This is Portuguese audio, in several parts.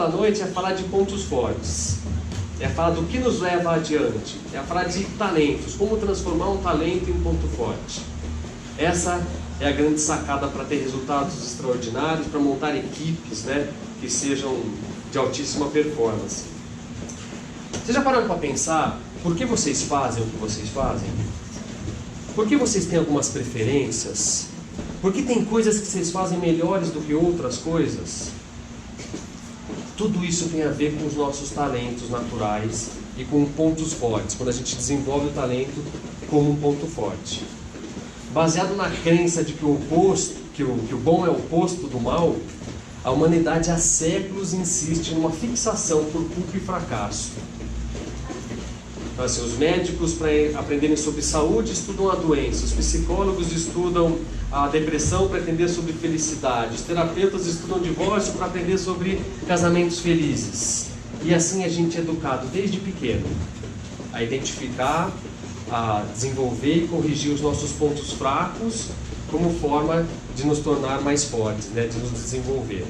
da noite é falar de pontos fortes, é falar do que nos leva adiante, é falar de talentos, como transformar um talento em um ponto forte. Essa é a grande sacada para ter resultados extraordinários, para montar equipes, né, que sejam de altíssima performance. Vocês já pararam para pensar por que vocês fazem o que vocês fazem? Por que vocês têm algumas preferências? Por que tem coisas que vocês fazem melhores do que outras coisas? Tudo isso tem a ver com os nossos talentos naturais e com pontos fortes, quando a gente desenvolve o talento como um ponto forte. Baseado na crença de que o bom é o oposto do mal, a humanidade há séculos insiste numa fixação por culpa e fracasso. Então, assim, os médicos, para aprenderem sobre saúde, estudam a doença. Os psicólogos estudam a depressão para aprender sobre felicidade. Os terapeutas estudam divórcio para aprender sobre casamentos felizes. E assim a gente é educado desde pequeno a identificar, a desenvolver e corrigir os nossos pontos fracos como forma de nos tornar mais fortes, né, de nos desenvolver.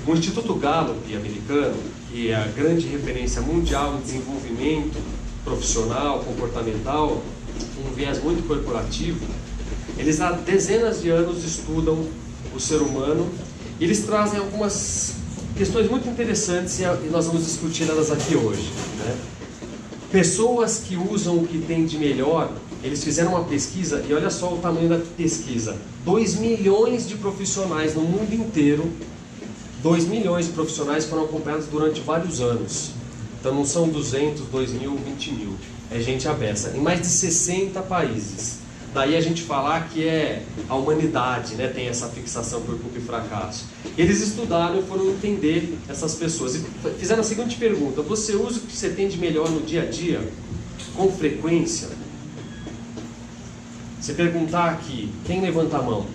O Instituto Gallup americano, que é a grande referência mundial em desenvolvimento profissional, comportamental, um viés muito corporativo, eles há dezenas de anos estudam o ser humano e eles trazem algumas questões muito interessantes e nós vamos discutir elas aqui hoje, né? Pessoas que usam o que tem de melhor, eles fizeram uma pesquisa e olha só o tamanho da pesquisa. 2 milhões de profissionais no mundo inteiro, 2 milhões de profissionais foram acompanhados durante vários anos. Então não são 200, 2 mil, 20 mil. É gente abessa. Em mais de 60 países. Daí a gente falar que a humanidade, né, tem essa fixação por culpa e fracasso. Eles estudaram e foram entender essas pessoas. E fizeram a seguinte pergunta: você usa o que você tem de melhor no dia a dia com frequência? Se perguntar aqui, quem levanta a mão?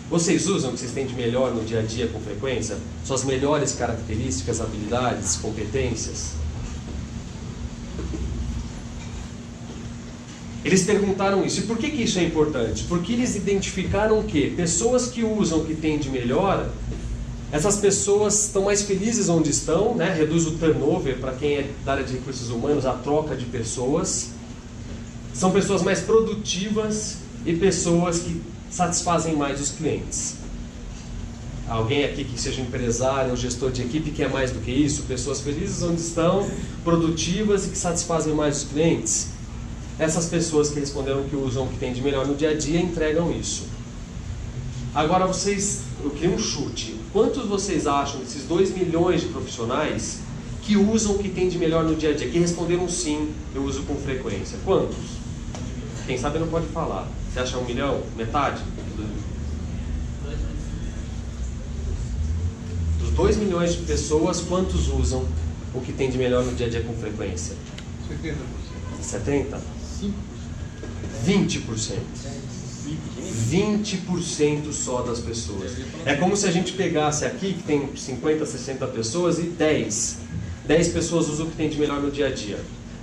Vocês usam o que vocês têm de melhor no dia a dia com frequência? Suas melhores características, habilidades, competências? Eles perguntaram isso. E por que isso é importante? Porque eles identificaram que pessoas que usam o que têm de melhor, essas pessoas estão mais felizes onde estão, né? Reduz o turnover, para quem é da área de recursos humanos, a troca de pessoas. São pessoas mais produtivas e pessoas que satisfazem mais os clientes. Alguém aqui que seja empresário ou gestor de equipe quer mais do que isso? Pessoas felizes onde estão, produtivas e que satisfazem mais os clientes? Essas pessoas que responderam que usam o que tem de melhor no dia a dia entregam isso. Agora eu queria um chute. Quantos vocês acham desses 2 milhões de profissionais que usam o que tem de melhor no dia a dia? Que responderam sim, eu uso com frequência. Quantos? Quem sabe não pode falar. Você acha 1 milhão? Metade? Dos 2 milhões de pessoas, quantos usam o que tem de melhor no dia a dia com frequência? 70%. 70%? 20%. 20% só das pessoas. É como se a gente pegasse aqui, que tem 50, 60 pessoas, e 10 pessoas usam o que tem de melhor no dia a dia.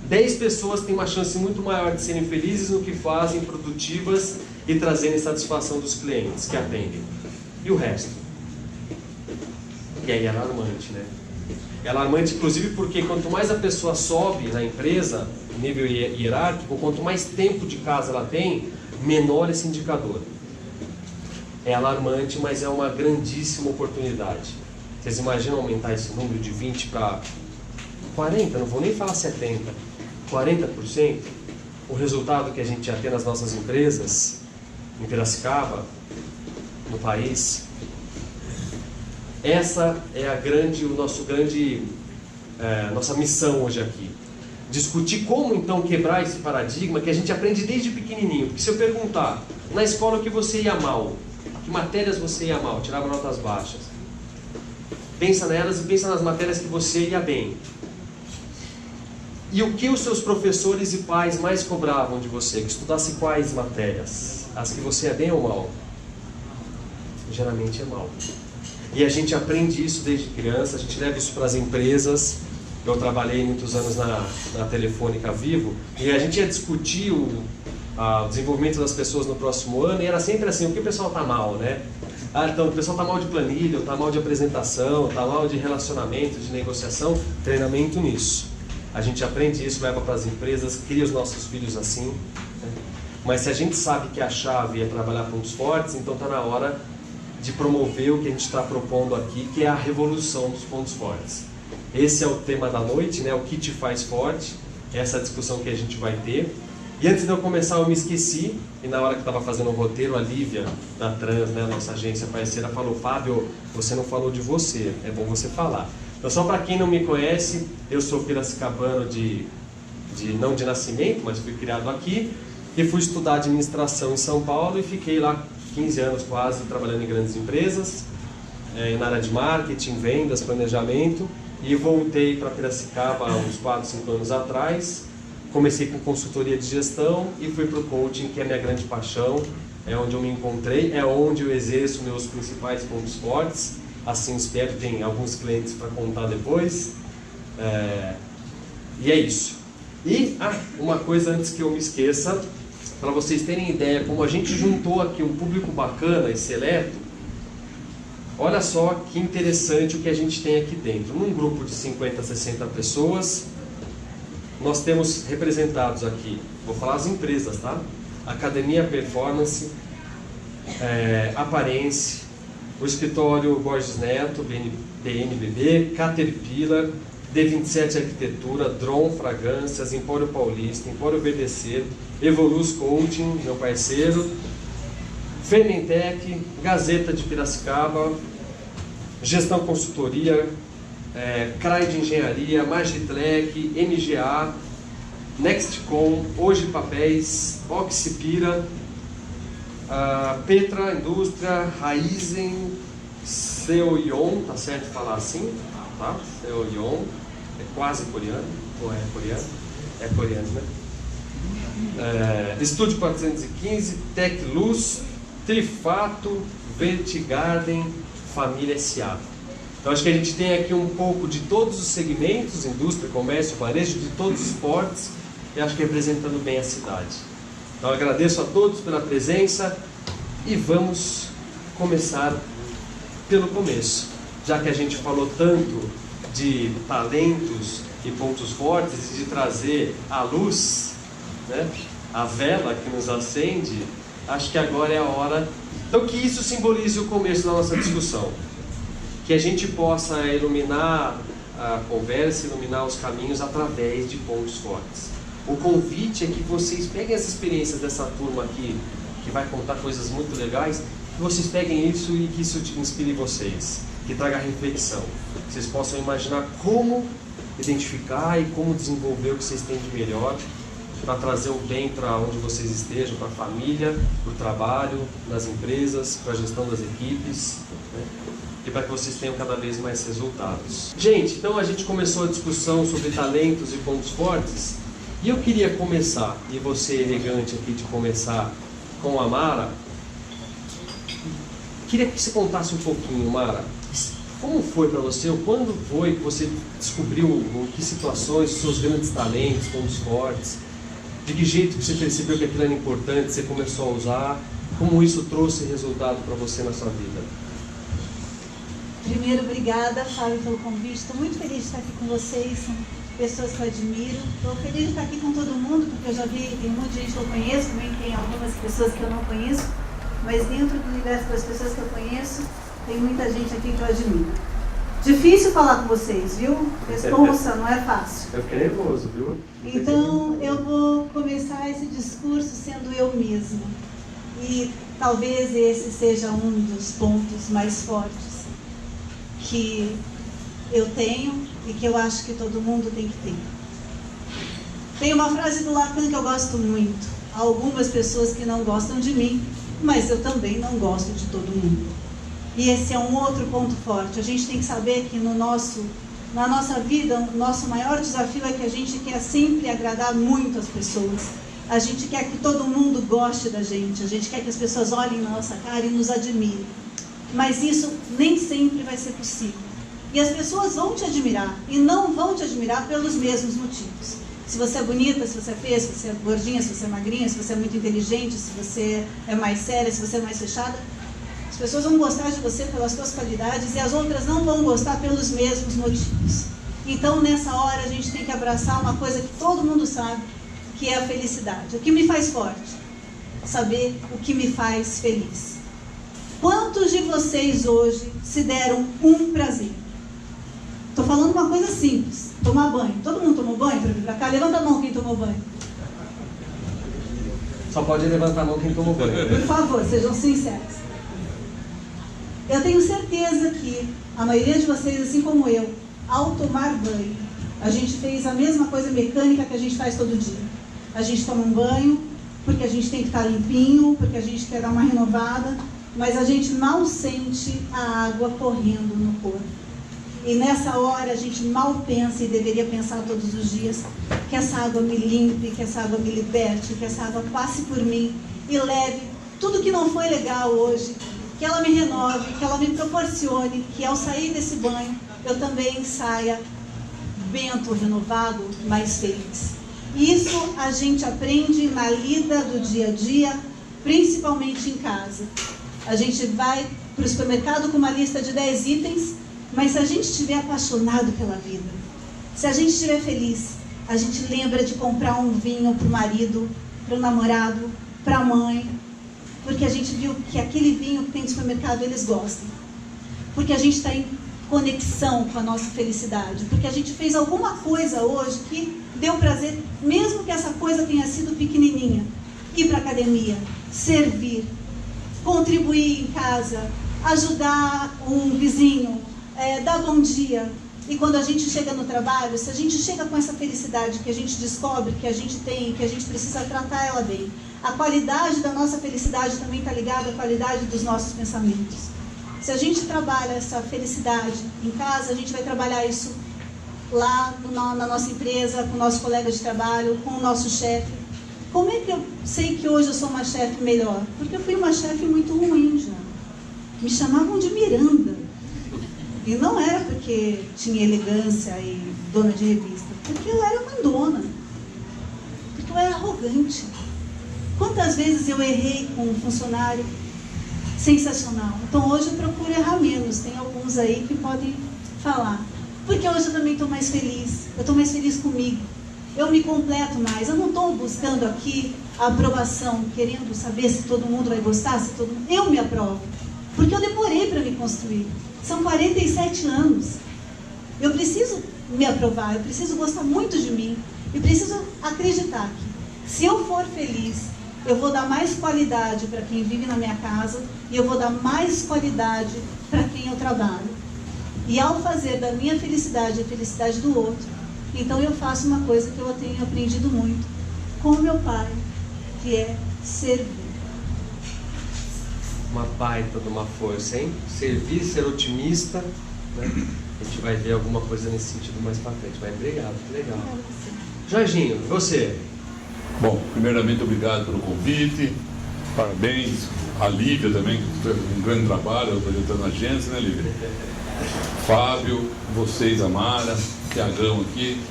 10 pessoas têm uma chance muito maior de serem felizes no que fazem, produtivas e trazerem satisfação dos clientes que atendem. E o resto? E aí é alarmante, né? É alarmante, inclusive, porque quanto mais a pessoa sobe na empresa, nível hierárquico, quanto mais tempo de casa ela tem, menor esse indicador. É alarmante, mas é uma grandíssima oportunidade. Vocês imaginam aumentar esse número de 20 para 40%, não vou nem falar 70%, 40%? O resultado que a gente já tem nas nossas empresas, em Piracicaba, no país. Essa é nossa missão hoje aqui. Discutir como então quebrar esse paradigma que a gente aprende desde pequenininho. Porque se eu perguntar, na escola o que você ia mal, que matérias você ia mal, tirava notas baixas, pensa nelas e pensa nas matérias que você ia bem. E o que os seus professores e pais mais cobravam de você? Que estudasse quais matérias? As que você ia bem ou mal? Geralmente é mal. E a gente aprende isso desde criança, a gente leva isso para as empresas. Eu trabalhei muitos anos na Telefônica Vivo, e a gente ia discutir o desenvolvimento das pessoas no próximo ano, e era sempre assim, o que o pessoal está mal, né? então o pessoal está mal de planilha, está mal de apresentação, está mal de relacionamento, de negociação. Treinamento nisso. A gente aprende isso, leva para as empresas, cria os nossos filhos assim. Né? Mas se a gente sabe que a chave é trabalhar pontos fortes, então está na hora de promover o que a gente está propondo aqui, que é a revolução dos pontos fortes. Esse é o tema da noite, né? O que te faz forte, essa é a discussão que a gente vai ter. E antes de eu começar, eu me esqueci, e na hora que estava fazendo o roteiro, a Lívia, da Trans, né, nossa agência parceira, falou: Fábio, você não falou de você, é bom você falar. Então, só para quem não me conhece, eu sou piracicabano não de nascimento, mas fui criado aqui, e fui estudar administração em São Paulo, e fiquei lá 15 anos quase, trabalhando em grandes empresas, na área de marketing, vendas, planejamento, e voltei para Piracicaba há uns 4, 5 anos atrás. Comecei com consultoria de gestão e fui para o coaching, que é a minha grande paixão, é onde eu me encontrei, é onde eu exerço meus principais pontos fortes. Assim espero, tem alguns clientes para contar depois. E é isso. E uma coisa antes que eu me esqueça, para vocês terem ideia, como a gente juntou aqui um público bacana e seleto, olha só que interessante o que a gente tem aqui dentro. Num grupo de 50, 60 pessoas, nós temos representados aqui, vou falar as empresas, tá? Academia Performance, Aparência, o escritório Borges Neto, BNBB, Caterpillar, D27 Arquitetura, Dron Fragrâncias, Empório Paulista, Empório VDC, Evolus Coaching, meu parceiro, Fementec, Gazeta de Piracicaba, Gestão Consultoria, CRAI de Engenharia, Magitrec, MGA, Nextcom, Hoje Papéis, Oxipira, Petra Indústria, Raizen, Seoyon, tá certo falar assim? Tá? Seoyon, é quase coreano, ou é coreano? É coreano, né? Estúdio 415, Tech Luz, Trifato, Vertigarden, Família S.A. Então acho que a gente tem aqui um pouco de todos os segmentos, indústria, comércio, varejo, de todos os portes, e acho que representando bem a cidade. Então agradeço a todos pela presença e vamos começar pelo começo. Já que a gente falou tanto de talentos e pontos fortes e de trazer a luz, né, a vela que nos acende, acho que agora é a hora. Então que isso simbolize o começo da nossa discussão. Que a gente possa iluminar a conversa, iluminar os caminhos através de pontos fortes. O convite é que vocês peguem as experiências dessa turma aqui, que vai contar coisas muito legais, que vocês peguem isso e que isso inspire vocês, que traga reflexão, que vocês possam imaginar como identificar e como desenvolver o que vocês têm de melhor, para trazer o bem para onde vocês estejam, para a família, para o trabalho, nas empresas, para a gestão das equipes, né? E para que vocês tenham cada vez mais resultados. Gente, então a gente começou a discussão sobre talentos e pontos fortes, e eu queria começar, e você elegante aqui de começar com a Mara, queria que você contasse um pouquinho, Mara, como foi para você, ou quando foi que você descobriu em que situações os seus grandes talentos, pontos fortes, de que jeito que você percebeu que aquilo era importante, você começou a usar, como isso trouxe resultado para você na sua vida? Primeiro, obrigada, Fábio, pelo convite. Estou muito feliz de estar aqui com vocês, são pessoas que eu admiro. Estou feliz de estar aqui com todo mundo, porque eu já vi, tem muita gente que eu conheço, também tem algumas pessoas que eu não conheço, mas dentro do universo das pessoas que eu conheço, tem muita gente aqui que eu admiro. Difícil falar com vocês, viu? Responsa, não é fácil. Eu fiquei nervoso, viu? Então, eu vou começar esse discurso sendo eu mesma. E talvez esse seja um dos pontos mais fortes que eu tenho e que eu acho que todo mundo tem que ter. Tem uma frase do Lacan que eu gosto muito. Há algumas pessoas que não gostam de mim, mas eu também não gosto de todo mundo. E esse é um outro ponto forte. A gente tem que saber que na nossa vida, o nosso maior desafio é que a gente quer sempre agradar muito as pessoas. A gente quer que todo mundo goste da gente. A gente quer que as pessoas olhem na nossa cara e nos admirem. Mas isso nem sempre vai ser possível. E as pessoas vão te admirar, e não vão te admirar pelos mesmos motivos. Se você é bonita, se você é feia, se você é gordinha, se você é magrinha, se você é muito inteligente, se você é mais séria, se você é mais fechada. As pessoas vão gostar de você pelas suas qualidades e as outras não vão gostar pelos mesmos motivos. Então, nessa hora, a gente tem que abraçar uma coisa que todo mundo sabe, que é a felicidade. O que me faz forte? Saber o que me faz feliz. Quantos de vocês hoje se deram um prazer? Estou falando uma coisa simples, tomar banho. Todo mundo tomou banho para vir para cá? Levanta a mão quem tomou banho. Só pode levantar a mão quem tomou banho. Por favor, sejam sinceros. Eu tenho certeza que a maioria de vocês, assim como eu, ao tomar banho, a gente fez a mesma coisa mecânica que a gente faz todo dia. A gente toma um banho, porque a gente tem que estar limpinho, porque a gente quer dar uma renovada, mas a gente mal sente a água correndo no corpo. E nessa hora a gente mal pensa, e deveria pensar todos os dias, que essa água me limpe, que essa água me liberte, que essa água passe por mim e leve tudo que não foi legal hoje, que ela me renove, que ela me proporcione, que ao sair desse banho eu também saia bento, renovado, mais feliz. Isso a gente aprende na lida do dia a dia, principalmente em casa. A gente vai para o supermercado com uma lista de 10 itens, mas se a gente estiver apaixonado pela vida, se a gente estiver feliz, a gente lembra de comprar um vinho para o marido, para o namorado, para a mãe, porque a gente viu que aquele vinho que tem no supermercado eles gostam. Porque a gente está em conexão com a nossa felicidade, porque a gente fez alguma coisa hoje que deu prazer, mesmo que essa coisa tenha sido pequenininha. Ir para a academia, servir, contribuir em casa, ajudar um vizinho, dar bom dia. E quando a gente chega no trabalho, se a gente chega com essa felicidade que a gente descobre que a gente tem, que a gente precisa tratar ela bem, a qualidade da nossa felicidade também está ligada à qualidade dos nossos pensamentos. Se a gente trabalha essa felicidade em casa, a gente vai trabalhar isso lá na nossa empresa, com o nosso colega de trabalho, com o nosso chefe. Como é que eu sei que hoje eu sou uma chefe melhor? Porque eu fui uma chefe muito ruim já. Me chamavam de Miranda. E não era porque tinha elegância e dona de revista, porque eu era mandona, porque eu era arrogante. Quantas vezes eu errei com um funcionário sensacional? Então hoje eu procuro errar menos, tem alguns aí que podem falar. Porque hoje eu também estou mais feliz, eu estou mais feliz comigo, eu me completo mais, eu não estou buscando aqui a aprovação, querendo saber se todo mundo vai gostar, se todo mundo... Eu me aprovo, porque eu demorei para me construir. São 47 anos. Eu preciso me aprovar, eu preciso gostar muito de mim. Eu preciso acreditar que, se eu for feliz, eu vou dar mais qualidade para quem vive na minha casa e eu vou dar mais qualidade para quem eu trabalho. E ao fazer da minha felicidade a felicidade do outro, então eu faço uma coisa que eu tenho aprendido muito com o meu pai, que é servir. Uma baita de uma força, hein? Servir, ser otimista, né? A gente vai ver alguma coisa nesse sentido mais pra frente. Vai, obrigado, que legal. Jorginho, você? Bom, primeiramente, obrigado pelo convite. Parabéns à Lívia também, que fez um grande trabalho apresentando a agência, né, Lívia? Fábio, vocês, a Mara, Tiagão aqui.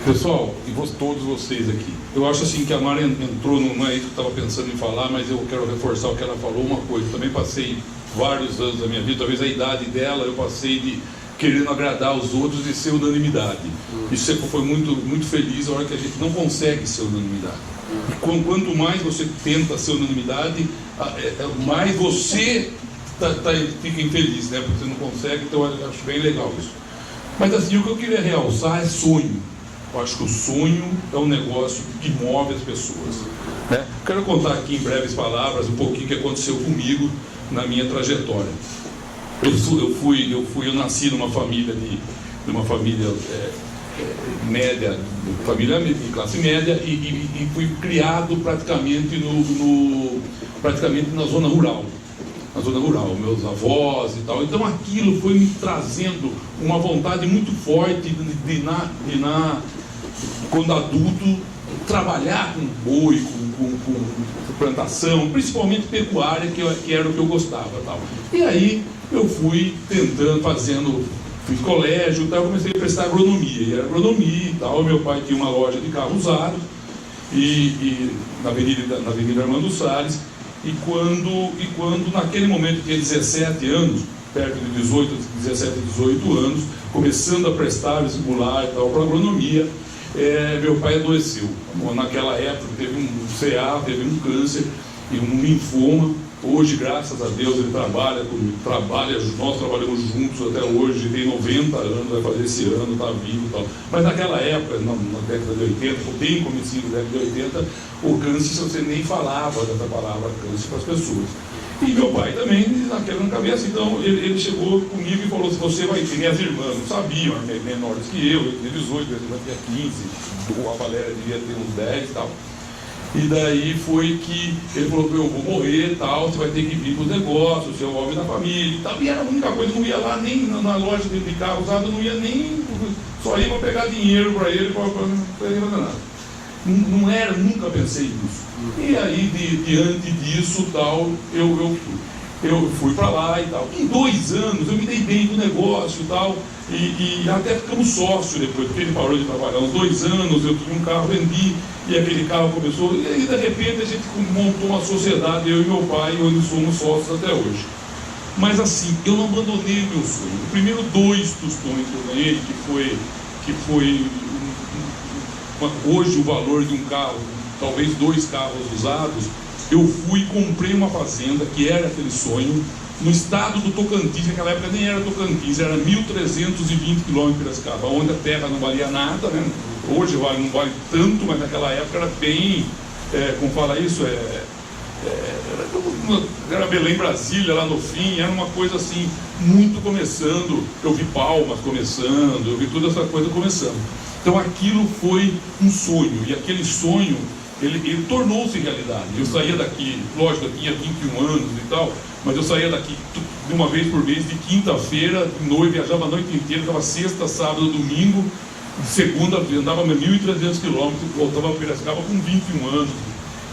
Pessoal, e todos vocês aqui, eu acho assim que a Mara entrou, não é isso que eu estava pensando em falar, mas eu quero reforçar o que ela falou, uma coisa. Eu também passei vários anos da minha vida, talvez a idade dela, eu passei de querendo agradar os outros e ser unanimidade. Isso foi muito, muito feliz a hora que a gente não consegue ser unanimidade. E quanto mais você tenta ser unanimidade, mais você fica infeliz, né? Porque você não consegue, então eu acho bem legal isso. Mas assim, o que eu queria realçar é sonho. Eu acho que o sonho é um negócio que move as pessoas, né? Quero contar aqui em breves palavras um pouquinho o que aconteceu comigo na minha trajetória. Eu nasci numa família média, família de classe média e fui criado praticamente na zona rural. Meus avós e tal. Então aquilo foi me trazendo uma vontade muito forte de quando adulto, trabalhar com boi, com plantação, principalmente pecuária, que era o que eu gostava. Tal. E aí eu fui tentando, fiz colégio, tal, comecei a prestar agronomia. E era agronomia e tal. Meu pai tinha uma loja de carros usados na Avenida Armando Salles. E quando naquele momento eu tinha 17 anos, perto de 17, 18 anos, começando a prestar vestibular e tal para agronomia, meu pai adoeceu. Naquela época teve um CA, teve um câncer e um linfoma. Hoje, graças a Deus, ele trabalha, nós trabalhamos juntos até hoje, tem 90 anos, vai fazer esse ano, está vivo e tal. Mas naquela época, na década de 80, bem comecinho da década de 80, o câncer, você nem falava dessa palavra câncer para as pessoas. E meu pai também, naquela cabeça, então ele chegou comigo e falou assim, você vai ter, minhas irmãs não sabiam, menores que eu tinha 18, eu tinha 15, a Valéria devia ter uns 10 e tal. E daí foi que ele falou que eu vou morrer e tal, você vai ter que vir para os negócios, você é o homem da família e tal. E era a única coisa, não ia lá nem na loja de carro usado, não ia nem, só ia para pegar dinheiro para ele, para ele fazer nada. Não era, nunca pensei nisso. E aí, diante disso, tal, eu fui para lá e tal. Em 2 anos eu me dei bem do negócio e tal, e até ficamos sócios depois, porque ele parou de trabalhar uns 2 anos, eu tinha um carro, vendi, e aquele carro começou, e aí de repente a gente montou uma sociedade, eu e meu pai, onde somos sócios até hoje. Mas assim, eu não abandonei o meu sonho. O primeiro 2 tostões que eu ganhei, que foi hoje o valor de um carro, talvez 2 carros usados, eu fui e comprei uma fazenda, que era aquele sonho, no estado do Tocantins. Naquela época nem era Tocantins, era 1.320 quilômetros de Piracicaba, onde a terra não valia nada, né? Hoje não vale tanto, mas naquela época era bem, como fala isso, era Belém, Brasília, lá no fim, era uma coisa assim, muito começando. Eu vi Palmas começando, eu vi toda essa coisa começando. Então aquilo foi um sonho, e aquele sonho, ele tornou-se realidade. Eu saía daqui, lógico, eu tinha 21 anos e tal, mas eu saía daqui uma vez por mês, de quinta-feira, de noite, viajava a noite inteira, ficava sexta, sábado, domingo, de segunda, andava 1.300 quilômetros, voltava para Piracicaba com 21 anos.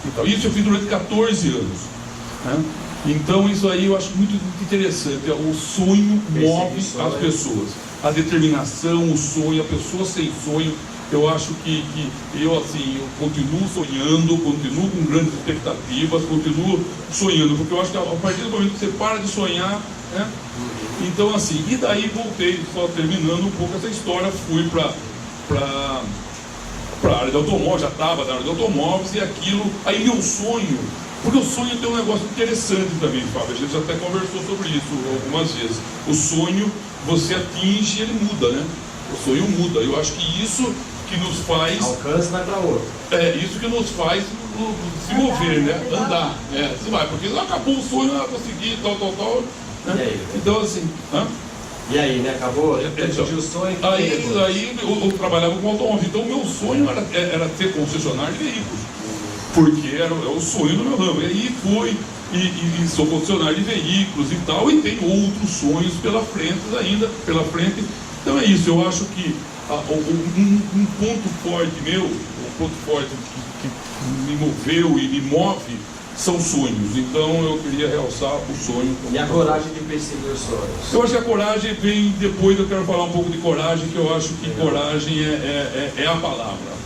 Então, isso eu fiz durante 14 anos. Né? Então isso aí eu acho muito interessante. O sonho move as pessoas. A determinação, o sonho, a pessoa sem sonho. Eu acho que eu continuo sonhando, continuo com grandes expectativas, continuo sonhando, porque eu acho que a partir do momento que você para de sonhar, né? Então assim, e daí voltei, só terminando um pouco essa história, fui para a área de automóveis, já estava na área de automóveis, e aquilo, aí meu sonho, porque o sonho tem um negócio interessante também, Fábio, a gente até conversou sobre isso algumas vezes. O sonho, você atinge e ele muda, né? O sonho muda. Eu acho que isso que nos faz... Alcance vai para outro. Isso que nos faz se mover, né? Andar. Você vai, porque acabou o sonho, consegui, tal. Né? E aí? Então, assim... E aí, né? Acabou? Atingiu o sonho. Aí eu trabalhava com automóvel. Então, o meu sonho era ter concessionário de veículos. Porque era o sonho do meu ramo. E aí fui, e sou concessionário de veículos e tal, e tenho outros sonhos pela frente. Então é isso, eu acho que um ponto forte meu, um ponto forte que me moveu e me move, são sonhos. Então eu queria realçar o sonho. E a coragem de perseguir os sonhos? Eu acho que a coragem vem depois. Eu quero falar um pouco de coragem, que eu acho que coragem é a palavra.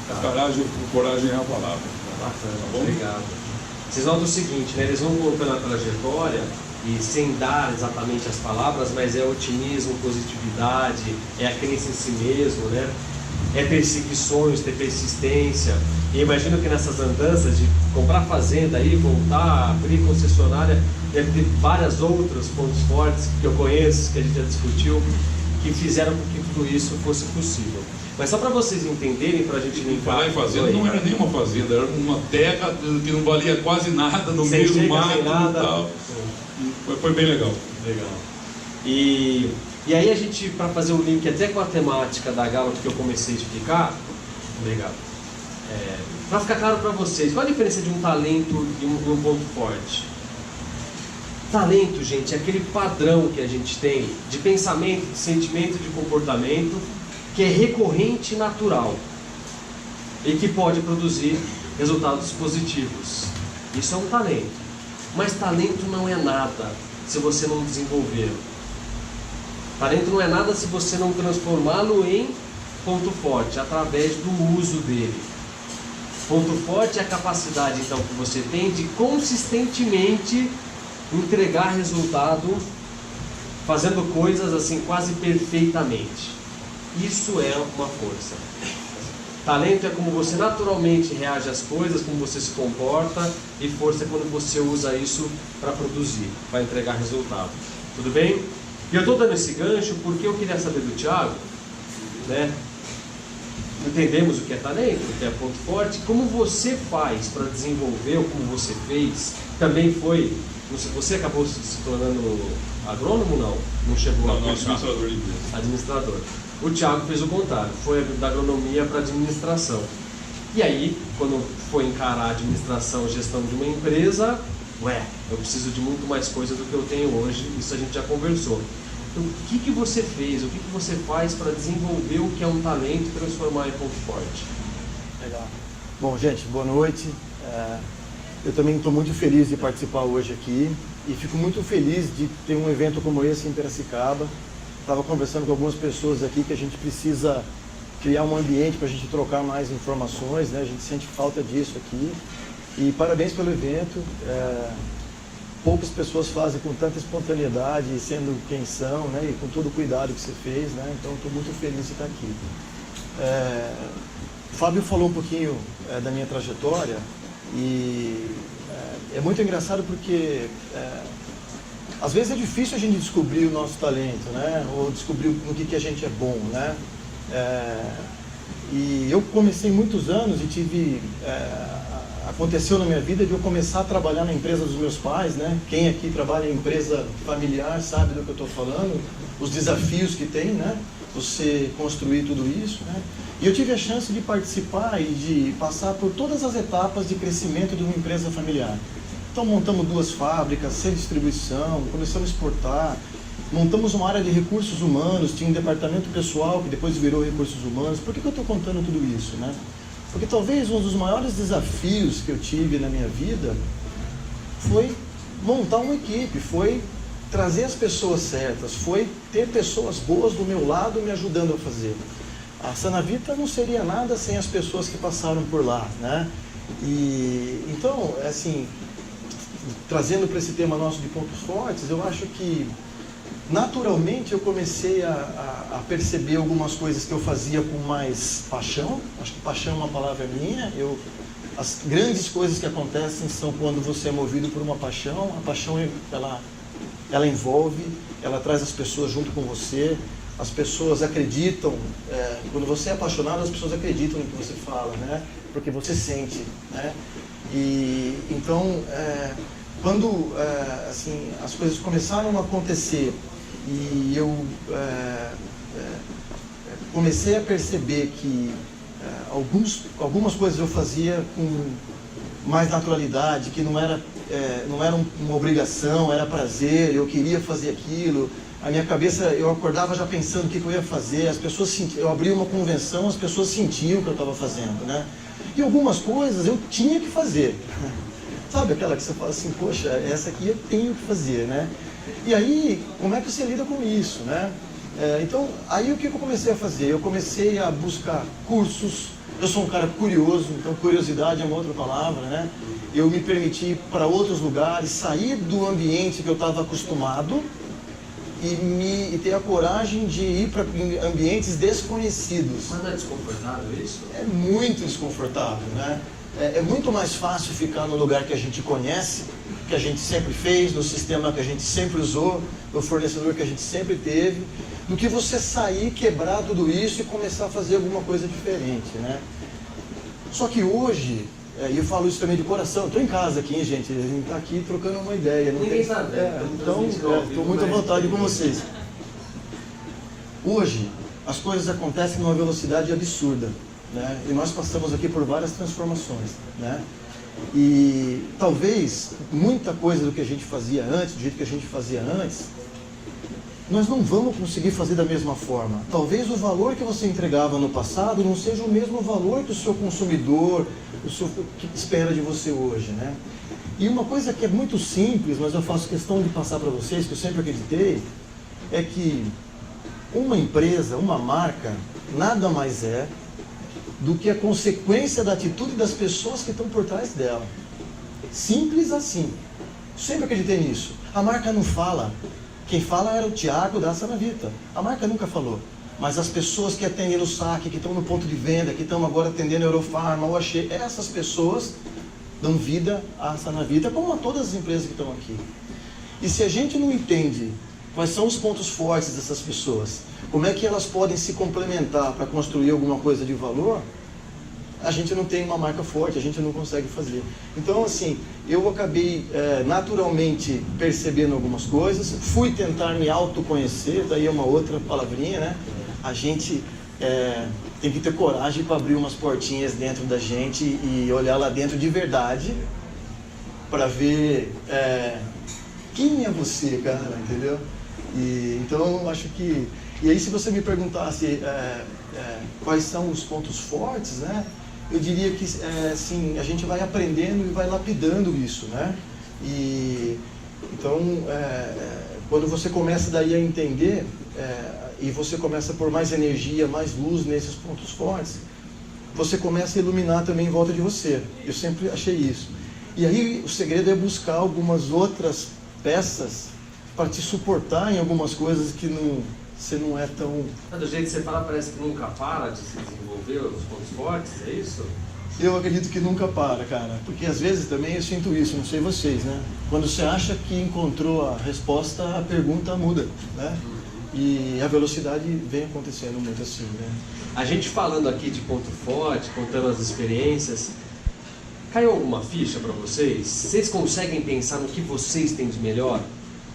Coragem é a palavra. Bacana, obrigado. Vocês notam o seguinte, né? Eles vão colocando a trajetória e sem dar exatamente as palavras, mas é otimismo, positividade, é a crença em si mesmo, né? É perseguir sonhos, ter persistência. E imagino que nessas andanças de comprar fazenda aí, voltar, abrir concessionária, deve ter vários outros pontos fortes que eu conheço, que a gente já discutiu, que fizeram com que tudo isso fosse possível. Mas só para vocês entenderem, para a gente limpar... Falar em fazenda, não era nenhuma fazenda, era uma terra que não valia quase nada, no meio do mato e tal. Foi bem legal. Legal. E aí a gente, para fazer um link até com a temática da Gallup que eu comecei a explicar, obrigado. Para ficar claro para vocês, qual a diferença de um talento e um ponto forte? Talento, gente, é aquele padrão que a gente tem de pensamento, de sentimento, de comportamento, que é recorrente e natural e que pode produzir resultados positivos. Isso é um talento. Mas talento não é nada se você não desenvolver. Talento não é nada se você não transformá-lo em ponto forte, através do uso dele. Ponto forte é a capacidade, então, que você tem de consistentemente entregar resultado, fazendo coisas assim quase perfeitamente. Isso é uma força. Talento é como você naturalmente reage às coisas, como você se comporta, e força é quando você usa isso para produzir, para entregar resultado. Tudo bem? E eu estou dando esse gancho porque eu queria saber do Thiago, né? Entendemos o que é talento, o que é ponto forte, como você faz para desenvolver, ou como você fez, também foi, você acabou se tornando agrônomo, não? Não chegou a administrador de empresa. Administrador. O Thiago fez o contrário, foi da agronomia para a administração. E aí, quando foi encarar a administração, gestão de uma empresa, eu preciso de muito mais coisa do que eu tenho hoje, isso a gente já conversou. Então, o que você fez, o que você faz para desenvolver o que é um talento e transformar em ponto forte? Legal. Bom, gente, boa noite. Eu também estou muito feliz de participar hoje aqui e fico muito feliz de ter um evento como esse em Piracicaba. Estava conversando com algumas pessoas aqui que a gente precisa criar um ambiente para a gente trocar mais informações, né? A gente sente falta disso aqui. E parabéns pelo evento. Poucas pessoas fazem com tanta espontaneidade, sendo quem são, né? E com todo o cuidado que você fez, né? Então estou muito feliz de estar aqui. O Fábio falou um pouquinho da minha trajetória e é muito engraçado porque às vezes é difícil a gente descobrir o nosso talento, né? Ou descobrir no que a gente é bom, né? E eu comecei muitos anos e aconteceu na minha vida de eu começar a trabalhar na empresa dos meus pais, né? Quem aqui trabalha em empresa familiar sabe do que eu estou falando, os desafios que tem, né? Você construir tudo isso, né? E eu tive a chance de participar e de passar por todas as etapas de crescimento de uma empresa familiar. Então montamos 2 fábricas, sem distribuição, começamos a exportar, montamos uma área de recursos humanos, tinha um departamento pessoal que depois virou recursos humanos. Por que eu estou contando tudo isso, né? Porque talvez um dos maiores desafios que eu tive na minha vida foi montar uma equipe, foi trazer as pessoas certas, foi ter pessoas boas do meu lado me ajudando a fazer. A Sanavita não seria nada sem as pessoas que passaram por lá, né? E então, assim, trazendo para esse tema nosso de pontos fortes, eu acho que naturalmente eu comecei a perceber algumas coisas que eu fazia com mais paixão. Acho que paixão é uma palavra minha. As grandes coisas que acontecem são quando você é movido por uma paixão. A paixão, ela envolve, ela traz as pessoas junto com você. As pessoas acreditam, quando você é apaixonado, as pessoas acreditam no que você fala, né? Porque você sente, né? E então, quando assim, as coisas começaram a acontecer e eu comecei a perceber que algumas coisas eu fazia com mais naturalidade, que não era uma obrigação, era prazer, eu queria fazer aquilo. A minha cabeça, eu acordava já pensando o que eu ia fazer, as pessoas sentiam, eu abria uma convenção, as pessoas sentiam o que eu estava fazendo, né? E algumas coisas eu tinha que fazer. Sabe aquela que você fala assim, poxa, essa aqui eu tenho que fazer, né? E aí, como é que você lida com isso, né? Então, aí o que eu comecei a fazer? Eu comecei a buscar cursos. Eu sou um cara curioso, então curiosidade é uma outra palavra, né? Eu me permiti ir para outros lugares, sair do ambiente que eu estava acostumado e ter a coragem de ir para ambientes desconhecidos. Mas não é desconfortável isso? É muito desconfortável, né? É muito mais fácil ficar no lugar que a gente conhece, que a gente sempre fez, no sistema que a gente sempre usou, no fornecedor que a gente sempre teve, do que você sair, quebrar tudo isso e começar a fazer alguma coisa diferente, né? Só que hoje, e eu falo isso também de coração, estou em casa aqui, hein, gente, a gente está aqui trocando uma ideia. Ninguém sabe. Então, estou muito à vontade com vocês. Hoje, as coisas acontecem numa velocidade absurda, né? E nós passamos aqui por várias transformações, né? E talvez muita coisa do que a gente fazia antes, do jeito que a gente fazia antes, nós não vamos conseguir fazer da mesma forma. Talvez o valor que você entregava no passado não seja o mesmo valor que o seu consumidor, que espera de você hoje, né? E uma coisa que é muito simples, mas eu faço questão de passar para vocês, que eu sempre acreditei, é que uma empresa, uma marca, nada mais é do que a consequência da atitude das pessoas que estão por trás dela. Simples assim. Sempre acreditei nisso. A marca não fala. Quem fala era o Tiago da Sanavita. A marca nunca falou. Mas as pessoas que atendem no saque, que estão no ponto de venda, que estão agora atendendo a Eurofarma, o Axê, essas pessoas dão vida à Sanavita, como a todas as empresas que estão aqui. E se a gente não entende quais são os pontos fortes dessas pessoas, como é que elas podem se complementar para construir alguma coisa de valor, a gente não tem uma marca forte, a gente não consegue fazer. Então, assim, eu acabei naturalmente percebendo algumas coisas, fui tentar me autoconhecer, daí é uma outra palavrinha, né? A gente tem que ter coragem para abrir umas portinhas dentro da gente e olhar lá dentro de verdade para ver quem é você, cara, entendeu? Então, acho que... E aí, se você me perguntasse quais são os pontos fortes, né? Eu diria que assim, a gente vai aprendendo e vai lapidando isso, né? Então, quando você começa daí a entender, e você começa a pôr mais energia, mais luz nesses pontos fortes, você começa a iluminar também em volta de você. Eu sempre achei isso. E aí o segredo é buscar algumas outras peças para te suportar em algumas coisas que você não é tão... Do jeito que você fala, parece que nunca para de se desenvolver os pontos fortes, é isso? Eu acredito que nunca para, cara. Porque às vezes também eu sinto isso, não sei vocês, né? Quando você acha que encontrou a resposta, a pergunta muda, né? E a velocidade vem acontecendo muito assim, né? A gente falando aqui de ponto forte, contando as experiências, caiu alguma ficha para vocês? Vocês conseguem pensar no que vocês têm de melhor?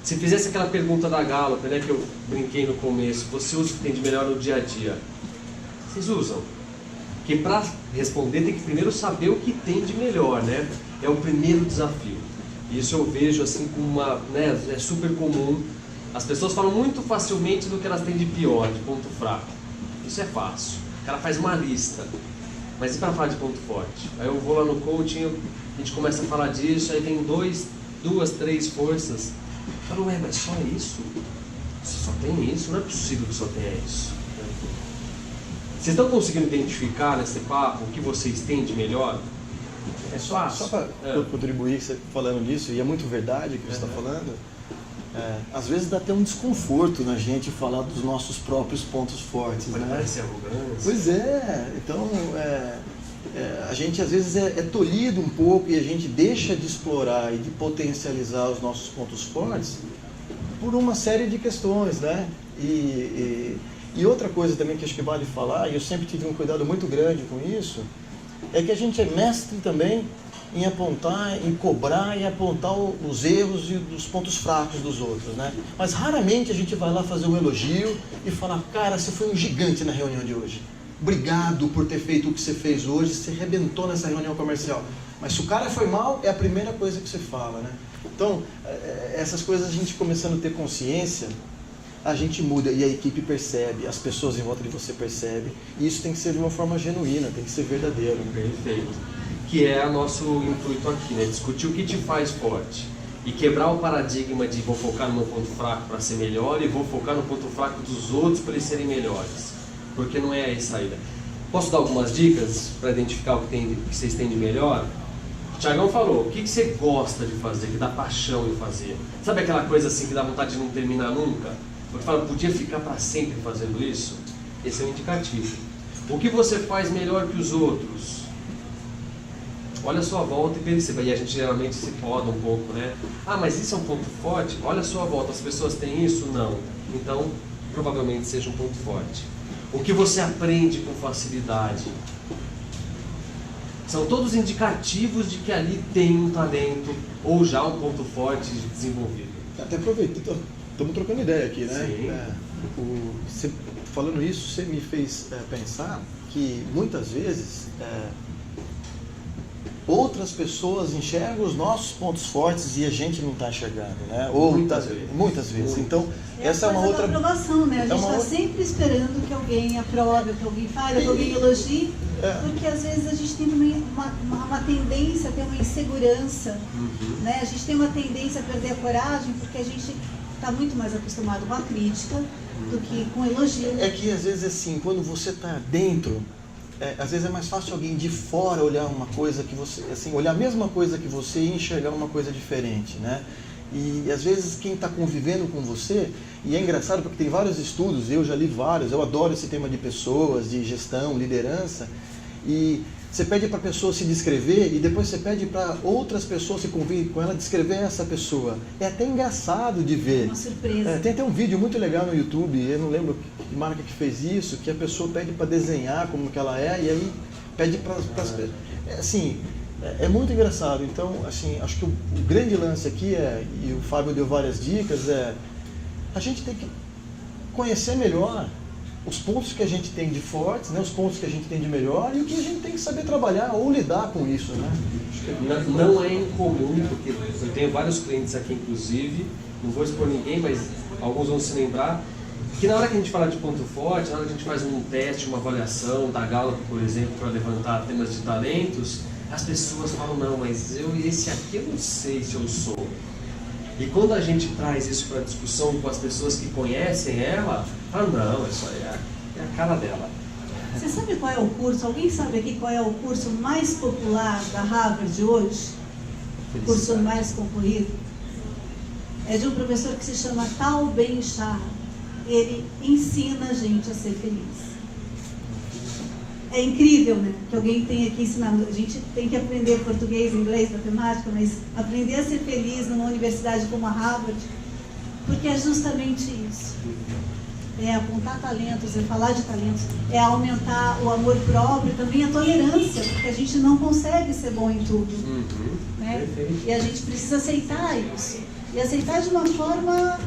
Se fizesse aquela pergunta da Gallup, né, que eu brinquei no começo, você usa o que tem de melhor no dia a dia? Vocês usam? Porque para responder tem que primeiro saber o que tem de melhor, né? É o primeiro desafio. Isso eu vejo assim como uma, né, é super comum. As pessoas falam muito facilmente do que elas têm de pior, de ponto fraco. Isso é fácil. O cara faz uma lista. Mas e para falar de ponto forte? Aí eu vou lá no coaching, a gente começa a falar disso, aí tem duas, três forças. Eu falo, mas só isso? Você só tem isso? Não é possível que só tenha isso. Vocês estão conseguindo identificar nesse papo o que vocês têm de melhor? É só para contribuir você falando nisso, e é muito verdade o que você está falando, às vezes dá até um desconforto na gente falar dos nossos próprios pontos fortes. Pode né? parecer arrogância. Pois é, então a gente às vezes é tolhido um pouco e a gente deixa de explorar e de potencializar os nossos pontos fortes por uma série de questões, né? E outra coisa também que acho que vale falar, e eu sempre tive um cuidado muito grande com isso, é que a gente é mestre também em apontar, em cobrar e apontar os erros e os pontos fracos dos outros, né? Mas raramente a gente vai lá fazer um elogio e falar, cara, você foi um gigante na reunião de hoje. Obrigado por ter feito o que você fez hoje, você arrebentou nessa reunião comercial. Mas se o cara foi mal, é a primeira coisa que você fala, né? Então, essas coisas a gente começando a ter consciência, a gente muda e a equipe percebe, as pessoas em volta de você percebem, e isso tem que ser de uma forma genuína, tem que ser verdadeiro. Perfeito. Que é o nosso intuito aqui, né? Discutir o que te faz forte e quebrar o paradigma de vou focar no meu ponto fraco para ser melhor e vou focar no ponto fraco dos outros para eles serem melhores, porque não é aí a saída. Posso dar algumas dicas para identificar o que vocês têm de melhor? O Thiagão falou, o que você gosta de fazer, que dá paixão em fazer? Sabe aquela coisa assim que dá vontade de não terminar nunca? Porque fala, podia ficar para sempre fazendo isso? Esse é um indicativo. O que você faz melhor que os outros? Olha a sua volta e perceba. E a gente geralmente se poda um pouco, né? Ah, mas isso é um ponto forte? Olha a sua volta, as pessoas têm isso? Não. Então, provavelmente seja um ponto forte. O que você aprende com facilidade? São todos indicativos de que ali tem um talento ou já um ponto forte desenvolvido. Até aproveitando, estamos trocando ideia aqui, né? Sim. Falando isso, você me fez pensar que muitas vezes outras pessoas enxergam os nossos pontos fortes e a gente não está enxergando, né? Muitas vezes. Então, essa é uma outra... aprovação, né? A gente está sempre esperando que alguém aprove, que alguém fale, que alguém elogie, porque às vezes a gente tem uma tendência a ter uma insegurança, né? A gente tem uma tendência a perder a coragem porque a gente está muito mais acostumado com a crítica do que com o elogio. É que às vezes assim, quando você está dentro, às vezes é mais fácil alguém de fora olhar uma coisa que você, assim, olhar a mesma coisa que você e enxergar uma coisa diferente, né? E às vezes quem está convivendo com você, e é engraçado porque tem vários estudos, eu já li vários, eu adoro esse tema de pessoas, de gestão, liderança, e você pede para a pessoa se descrever e depois você pede para outras pessoas que convivem com ela descrever essa pessoa. É até engraçado de ver. Uma surpresa. Tem até um vídeo muito legal no YouTube, eu não lembro que marca que fez isso, que a pessoa pede para desenhar como que ela é e aí pede para assim, é muito engraçado. Então, assim, acho que o grande lance aqui e o Fábio deu várias dicas, a gente tem que conhecer melhor os pontos que a gente tem de fortes, né, os pontos que a gente tem de melhor e o que a gente tem que saber trabalhar ou lidar com isso, né? Não é incomum, porque eu tenho vários clientes aqui, inclusive, não vou expor ninguém, mas alguns vão se lembrar, que na hora que a gente fala de ponto forte, na hora que a gente faz um teste, uma avaliação da Gallup, por exemplo, para levantar temas de talentos, as pessoas falam, não, mas esse aqui eu não sei se eu sou. E quando a gente traz isso para discussão com as pessoas que conhecem ela, não, isso aí é a cara dela. Você sabe qual é o curso? Alguém sabe aqui qual é o curso mais popular da Harvard hoje? O curso mais concorrido? É de um professor que se chama Tal Ben-Shahar. Ele ensina a gente a ser feliz. É incrível, né? Que alguém tenha aqui ensinado. A gente tem que aprender português, inglês, matemática, mas aprender a ser feliz numa universidade como a Harvard, porque é justamente isso. É apontar talentos, é falar de talentos, é aumentar o amor próprio, também a tolerância, porque a gente não consegue ser bom em tudo. Né? E a gente precisa aceitar isso. E aceitar de uma forma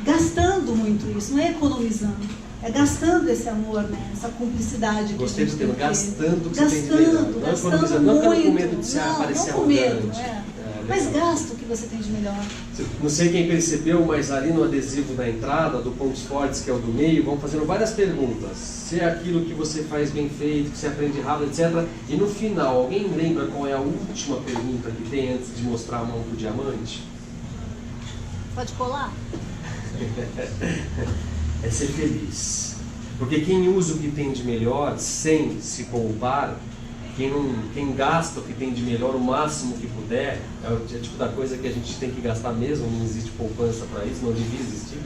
gastando muito isso, não é economizando. É gastando esse amor, né? Essa cumplicidade. Gostei do termo, gastando o que gastando, você tem de melhor. Não gastando não muito. com medo de se aparecer não com medo, arrogante. Mas gasta o que você tem de melhor. Não sei quem percebeu, mas ali no adesivo da entrada, do pontos fortes, que é o do meio, vão fazendo várias perguntas. Se é aquilo que você faz bem feito, que você aprende rápido, etc. E no final, alguém lembra qual é a última pergunta que tem antes de mostrar a mão pro diamante? Pode colar? É ser feliz. Porque quem usa o que tem de melhor sem se poupar, quem gasta o que tem de melhor o máximo que puder, é o tipo da coisa que a gente tem que gastar mesmo, não existe poupança para isso, não devia existir,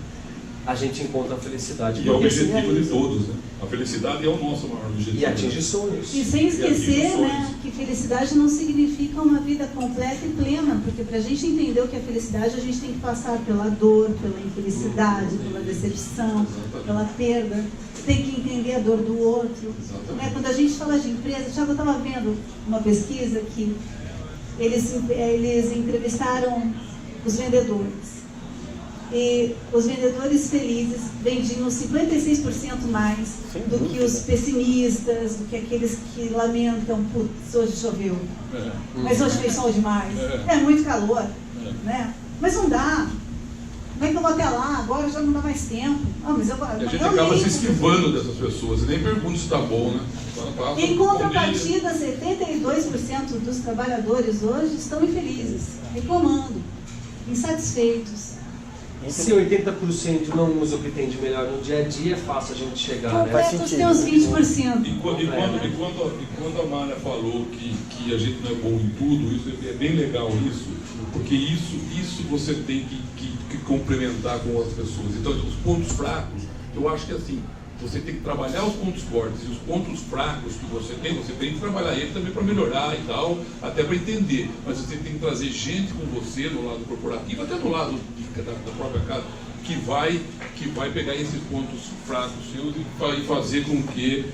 a gente encontra a felicidade. E é o objetivo de todos, né? A felicidade é o nosso maior objetivo. E atinge sonhos. E sem esquecer, né, que felicidade não significa uma vida completa e plena, porque para a gente entender o que é felicidade, a gente tem que passar pela dor, pela infelicidade, pela decepção, pela perda. Tem que entender a dor do outro. Né? Quando a gente fala de empresa, eu estava vendo uma pesquisa que eles entrevistaram os vendedores. E os vendedores felizes vendiam 56% mais do que os pessimistas, do que aqueles que lamentam, putz, hoje choveu, mas hoje fez sol demais, é muito calor, né? Mas não dá. Como é que eu vou até lá? Agora já não dá mais tempo. Mas a gente acaba se esquivando dessas pessoas, e nem pergunta se está bom, né? Em contrapartida, 72% dos trabalhadores hoje estão infelizes, reclamando, insatisfeitos. Se 80% não usa o que tem de melhor no dia a dia, é fácil a gente chegar, né? Completa os teus 20%. E quando a Mara falou que a gente não é bom em tudo, isso é bem legal isso, porque isso você tem que complementar com outras pessoas. Então, os pontos fracos, eu acho que assim, você tem que trabalhar os pontos fortes e os pontos fracos que você tem que trabalhar ele também para melhorar e tal, até para entender. Mas você tem que trazer gente com você no lado corporativo, até no lado da própria casa, que vai pegar esses pontos fracos seus e fazer com que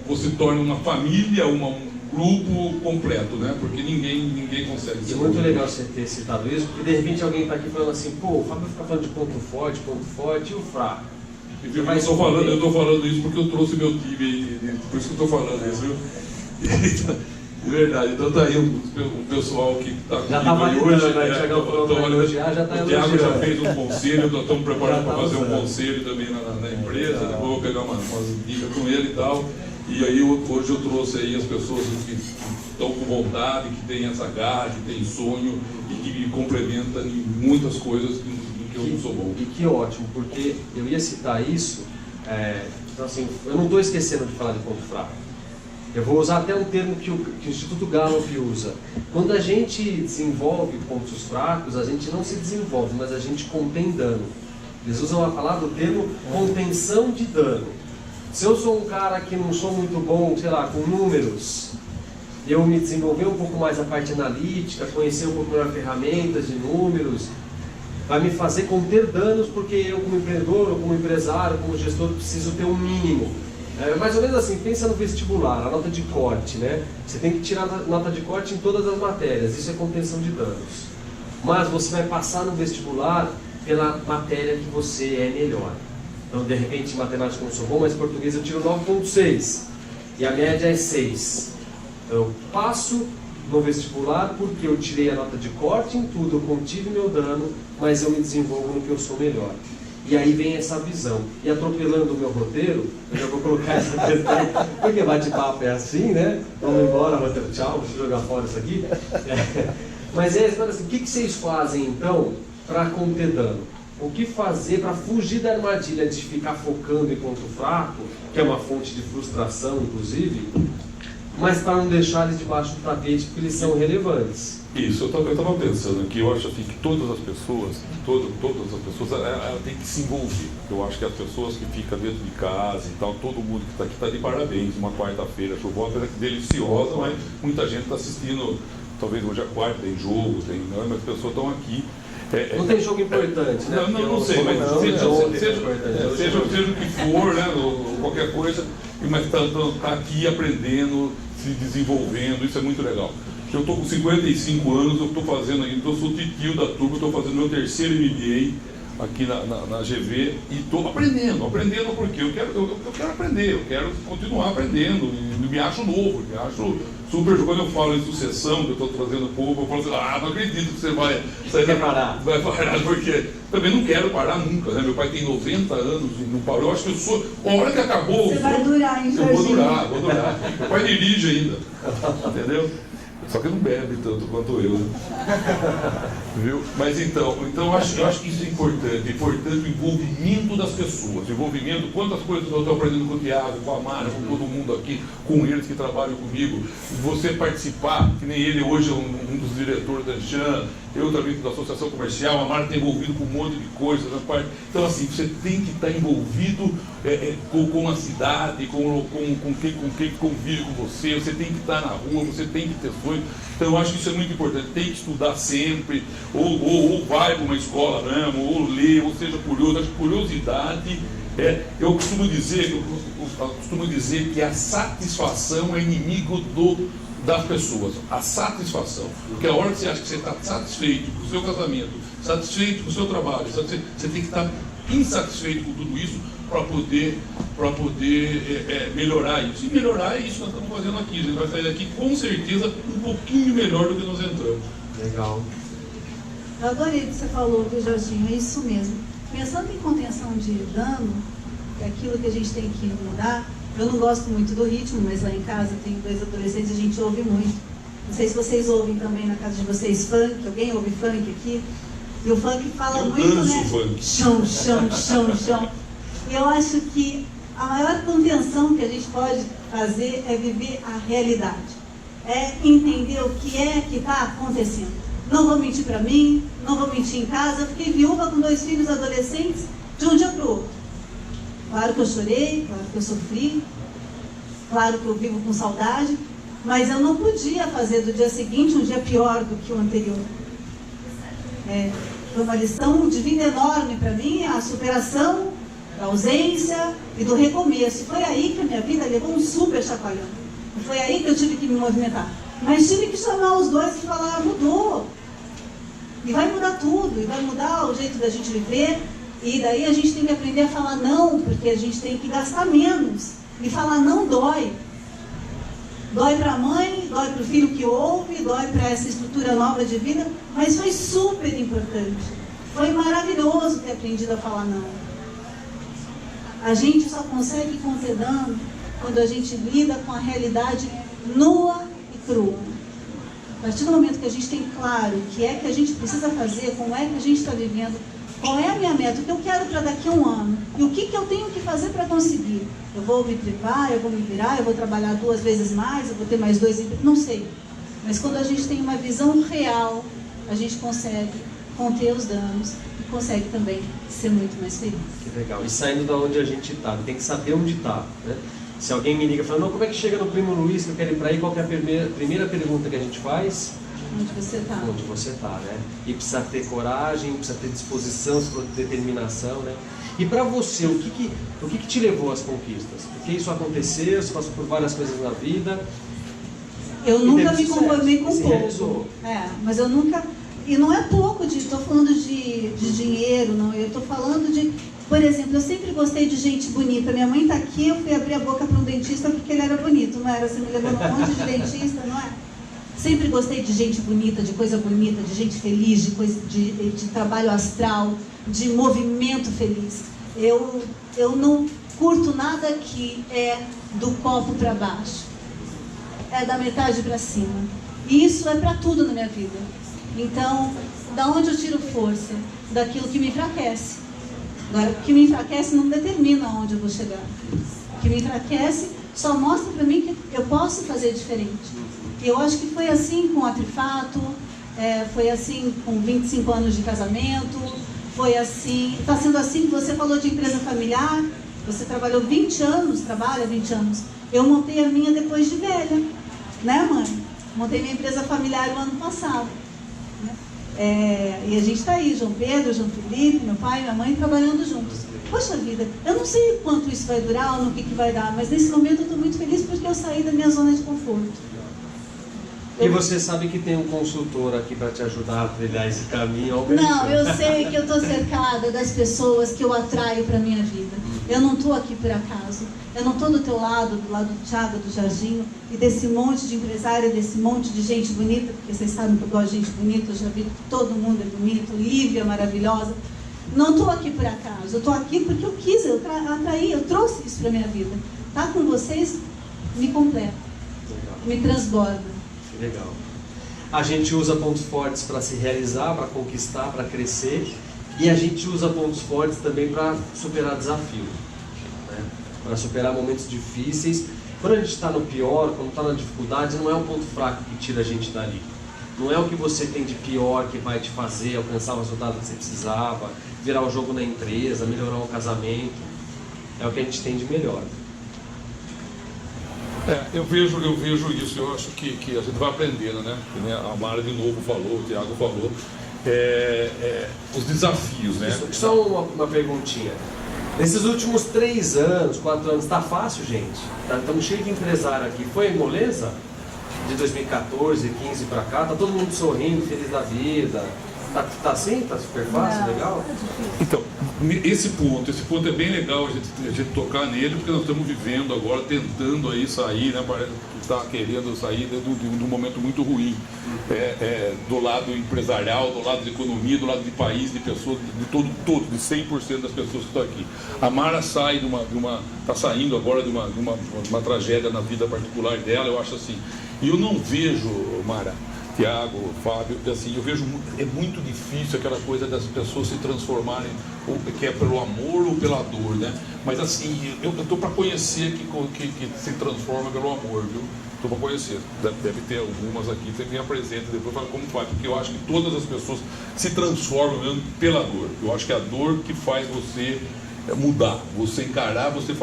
você torne uma família, um grupo completo, né? Porque ninguém consegue ser. É muito legal você ter citado isso, porque de repente alguém está aqui falando assim, pô, o Fábio fica falando de ponto forte e o fraco. Eu estou falando isso porque eu trouxe meu time, por isso que eu estou falando isso, viu? É verdade, então tá aí o pessoal que está comigo já tá validando, hoje. O Thiago já fez um conselho, nós estamos preparados para fazer um conselho também na empresa, depois eu vou pegar umas dicas com ele e tal. E aí hoje eu trouxe aí as pessoas que estão com vontade, que têm essa garra, que têm sonho e que me complementam em muitas coisas em que eu não sou bom. E que ótimo, porque eu ia citar isso, Então, assim, eu não estou esquecendo de falar de ponto fraco. Eu vou usar até um termo que o Instituto Gallup usa. Quando a gente desenvolve pontos fracos, a gente não se desenvolve, mas a gente contém dano. Eles usam a palavra, o termo contenção de dano. Se eu sou um cara que não sou muito bom, sei lá, com números, eu me desenvolver um pouco mais a parte analítica, conhecer um pouco melhor ferramentas de números, vai me fazer conter danos, porque eu como empreendedor, ou como empresário, como gestor, preciso ter um mínimo. É mais ou menos assim, pensa no vestibular, a nota de corte, né? Você tem que tirar a nota de corte em todas as matérias, isso é contenção de danos. Mas você vai passar no vestibular pela matéria que você é melhor. Então, de repente, em matemática eu não sou bom, mas em português eu tiro 9,6 e a média é 6. Então, eu passo no vestibular porque eu tirei a nota de corte em tudo, eu contive meu dano, mas eu me desenvolvo no que eu sou melhor. E aí vem essa visão. E atropelando o meu roteiro, eu já vou colocar essa questão, porque bate-papo é assim, né? Vamos embora, roteiro, tchau, deixa eu jogar fora isso aqui. Mas é assim, o que vocês fazem então para conter dano? O que fazer para fugir da armadilha de ficar focando em ponto fraco, que é uma fonte de frustração, inclusive, mas para não deixar eles debaixo do tapete, porque eles são relevantes? Isso, eu estava pensando aqui, eu acho assim, que todas as pessoas, ela tem que se envolver. Eu acho que as pessoas que ficam dentro de casa e tal, todo mundo que está aqui está de parabéns, uma quarta-feira chuvosa, deliciosa, mas muita gente está assistindo, talvez hoje a quarta, tem jogo, mas as pessoas estão aqui. Não tem jogo importante, né? Não sei, mas seja o que for, né, ou qualquer coisa, mas está aqui aprendendo, se desenvolvendo, isso é muito legal. Eu estou com 55 anos, eu estou fazendo ainda, eu sou titio da turma, estou fazendo meu terceiro MBA aqui na GV e estou aprendendo porque eu quero aprender, eu quero continuar aprendendo, e me acho novo, me acho super. Quando eu falo em sucessão, que eu estou trazendo o povo, eu falo assim, não acredito que você vai parar, porque também não quero parar nunca, né? Meu pai tem 90 anos e não parou, eu acho que eu sou, a hora que acabou, você vai durar, hein, eu vou durar, meu pai dirige ainda, entendeu? Só que não bebe tanto quanto eu, né? Viu? Mas então eu acho que isso é importante o envolvimento das pessoas, quantas coisas eu estou aprendendo com o Thiago, com a Mara, com todo mundo aqui, com eles que trabalham comigo, você participar, que nem ele hoje é um dos diretores da Chan, eu também da Associação Comercial, a Mara está envolvida com um monte de coisas, então assim, você tem que estar envolvido com a cidade, com quem convive com você tem que estar na rua, você tem que ter sonho. Então eu acho que isso é muito importante, tem que estudar sempre, ou vai para uma escola mesmo, ou lê, ou seja curioso. Acho que curiosidade eu costumo dizer que a satisfação é inimigo das pessoas, a satisfação, porque a hora que você acha que você está satisfeito com o seu casamento, satisfeito com o seu trabalho, você tem que estar insatisfeito com tudo isso para poder melhorar isso. E melhorar é isso que nós estamos fazendo aqui. A gente vai sair daqui com certeza um pouquinho melhor do que nós entramos. Legal. Eu adorei o que você falou, viu, Jorginho? É isso mesmo. Pensando em contenção de dano, é aquilo que a gente tem que mudar. Eu não gosto muito do ritmo, mas lá em casa tem 2 adolescentes e a gente ouve muito. Não sei se vocês ouvem também na casa de vocês funk. Alguém ouve funk aqui? E o funk fala muito, né? Funk. Chão, chão, chão, chão. E eu acho que a maior contenção que a gente pode fazer é viver a realidade. É entender o que é que está acontecendo. Não vou mentir para mim, não vou mentir em casa. Eu fiquei viúva com 2 filhos adolescentes de um dia para o outro. Claro que eu chorei, claro que eu sofri, claro que eu vivo com saudade, mas eu não podia fazer do dia seguinte um dia pior do que o anterior. Foi uma lição de vida enorme para mim, a superação da ausência e do recomeço. Foi aí que a minha vida levou um super chacoalhão. Foi aí que eu tive que me movimentar. Mas tive que chamar os 2 e falar, mudou. E vai mudar tudo, e vai mudar o jeito da gente viver. E daí a gente tem que aprender a falar não, porque a gente tem que gastar menos. E falar não dói. Dói para a mãe, dói para o filho que ouve, dói para essa estrutura nova de vida, mas foi super importante. Foi maravilhoso ter aprendido a falar não. A gente só consegue conter dano quando a gente lida com a realidade nua e crua. A partir do momento que a gente tem claro o que é que a gente precisa fazer, como é que a gente está vivendo, Qual é a minha meta? O que eu quero para daqui a um ano? E o que eu tenho que fazer para conseguir? Eu vou me preparar, eu vou me virar, eu vou trabalhar 2 vezes mais, eu vou ter mais 2 empregos, não sei. Mas quando a gente tem uma visão real, a gente consegue conter os danos e consegue também ser muito mais feliz. Que legal. E saindo da onde a gente está, tem que saber onde está, né? Se alguém me liga falando, não, como é que chega no Primo Luiz, que eu quero ir para aí, qual que é a primeira pergunta que a gente faz? Onde você está. Onde você está, né? E precisa ter coragem, precisa ter disposição, precisa ter determinação, né? E para você, o que te levou às conquistas? Porque isso aconteceu, você passou por várias coisas na vida. Eu nunca me conformei com pouco. Realizou. Mas eu nunca... E não é pouco, estou falando de dinheiro, não. Eu estou falando de... Por exemplo, eu sempre gostei de gente bonita. Minha mãe está aqui, eu fui abrir a boca para um dentista porque ele era bonito, não era? Você me levou num monte de dentista, não é? Sempre gostei de gente bonita, de coisa bonita, de gente feliz, de trabalho astral, de movimento feliz. Eu não curto nada que é do copo para baixo. É da metade para cima. E isso é para tudo na minha vida. Então, da onde eu tiro força? Daquilo que me enfraquece. Agora, o que me enfraquece não determina onde eu vou chegar. O que me enfraquece só mostra para mim que eu posso fazer diferente. E eu acho que foi assim com a Trifato, foi assim com 25 anos de casamento, foi assim, está sendo assim que você falou de empresa familiar, você trabalhou 20 anos, trabalha 20 anos. Eu montei a minha depois de velha, né, mãe? Montei minha empresa familiar no ano passado. Né? E a gente está aí, João Pedro, João Felipe, meu pai e minha mãe trabalhando juntos. Poxa vida, eu não sei quanto isso vai durar ou no que vai dar, mas nesse momento eu estou muito feliz porque eu saí da minha zona de conforto. E você sabe que tem um consultor aqui para te ajudar a trilhar esse caminho. Não, eu sei que eu estou cercada das pessoas que eu atraio para a minha vida. Eu não estou aqui por acaso. Eu não estou do teu lado, do lado do Thiago, do Jardim, e desse monte de empresário, desse monte de gente bonita, porque vocês sabem que eu gosto de gente bonita, eu já vi que todo mundo é bonito, Lívia maravilhosa. Não estou aqui por acaso, eu estou aqui porque eu quis, eu atraí, eu trouxe isso para a minha vida. Estar com vocês me completa, me transborda. Legal. A gente usa pontos fortes para se realizar, para conquistar, para crescer, e a gente usa pontos fortes também para superar desafios, né? Para superar momentos difíceis. Quando a gente está no pior, quando está na dificuldade, não é um ponto fraco que tira a gente dali. Não é o que você tem de pior que vai te fazer alcançar o resultado que você precisava, virar o jogo na empresa, melhorar o casamento. É o que a gente tem de melhor. Eu vejo isso, eu acho que a gente vai aprendendo, né? A Mara de novo falou, o Thiago falou, os desafios, né? Só uma perguntinha. Nesses últimos 3 anos, 4 anos, tá fácil, gente? Estamos cheios de empresário aqui. Foi moleza? De 2014, 15 para cá, tá todo mundo sorrindo, feliz da vida. Tá assim? Tá super fácil, legal? Então, esse ponto é bem legal a gente tocar nele, porque nós estamos vivendo agora, tentando aí sair, né? Parece que está querendo sair de um momento muito ruim. Do lado empresarial, do lado de economia, do lado de país, de pessoas, de todo, de 100% das pessoas que estão aqui. A Mara sai está saindo agora de uma tragédia na vida particular dela, eu acho assim. E eu não vejo, Mara, Tiago, Fábio, assim, eu vejo é muito difícil aquela coisa das pessoas se transformarem, ou que é pelo amor ou pela dor, né? Mas assim, eu estou para conhecer que se transforma pelo amor, viu? Estou para conhecer. Deve ter algumas aqui, você me apresenta depois, fala como faz, porque eu acho que todas as pessoas se transformam mesmo pela dor. Eu acho que é a dor que faz você mudar, você encarar, você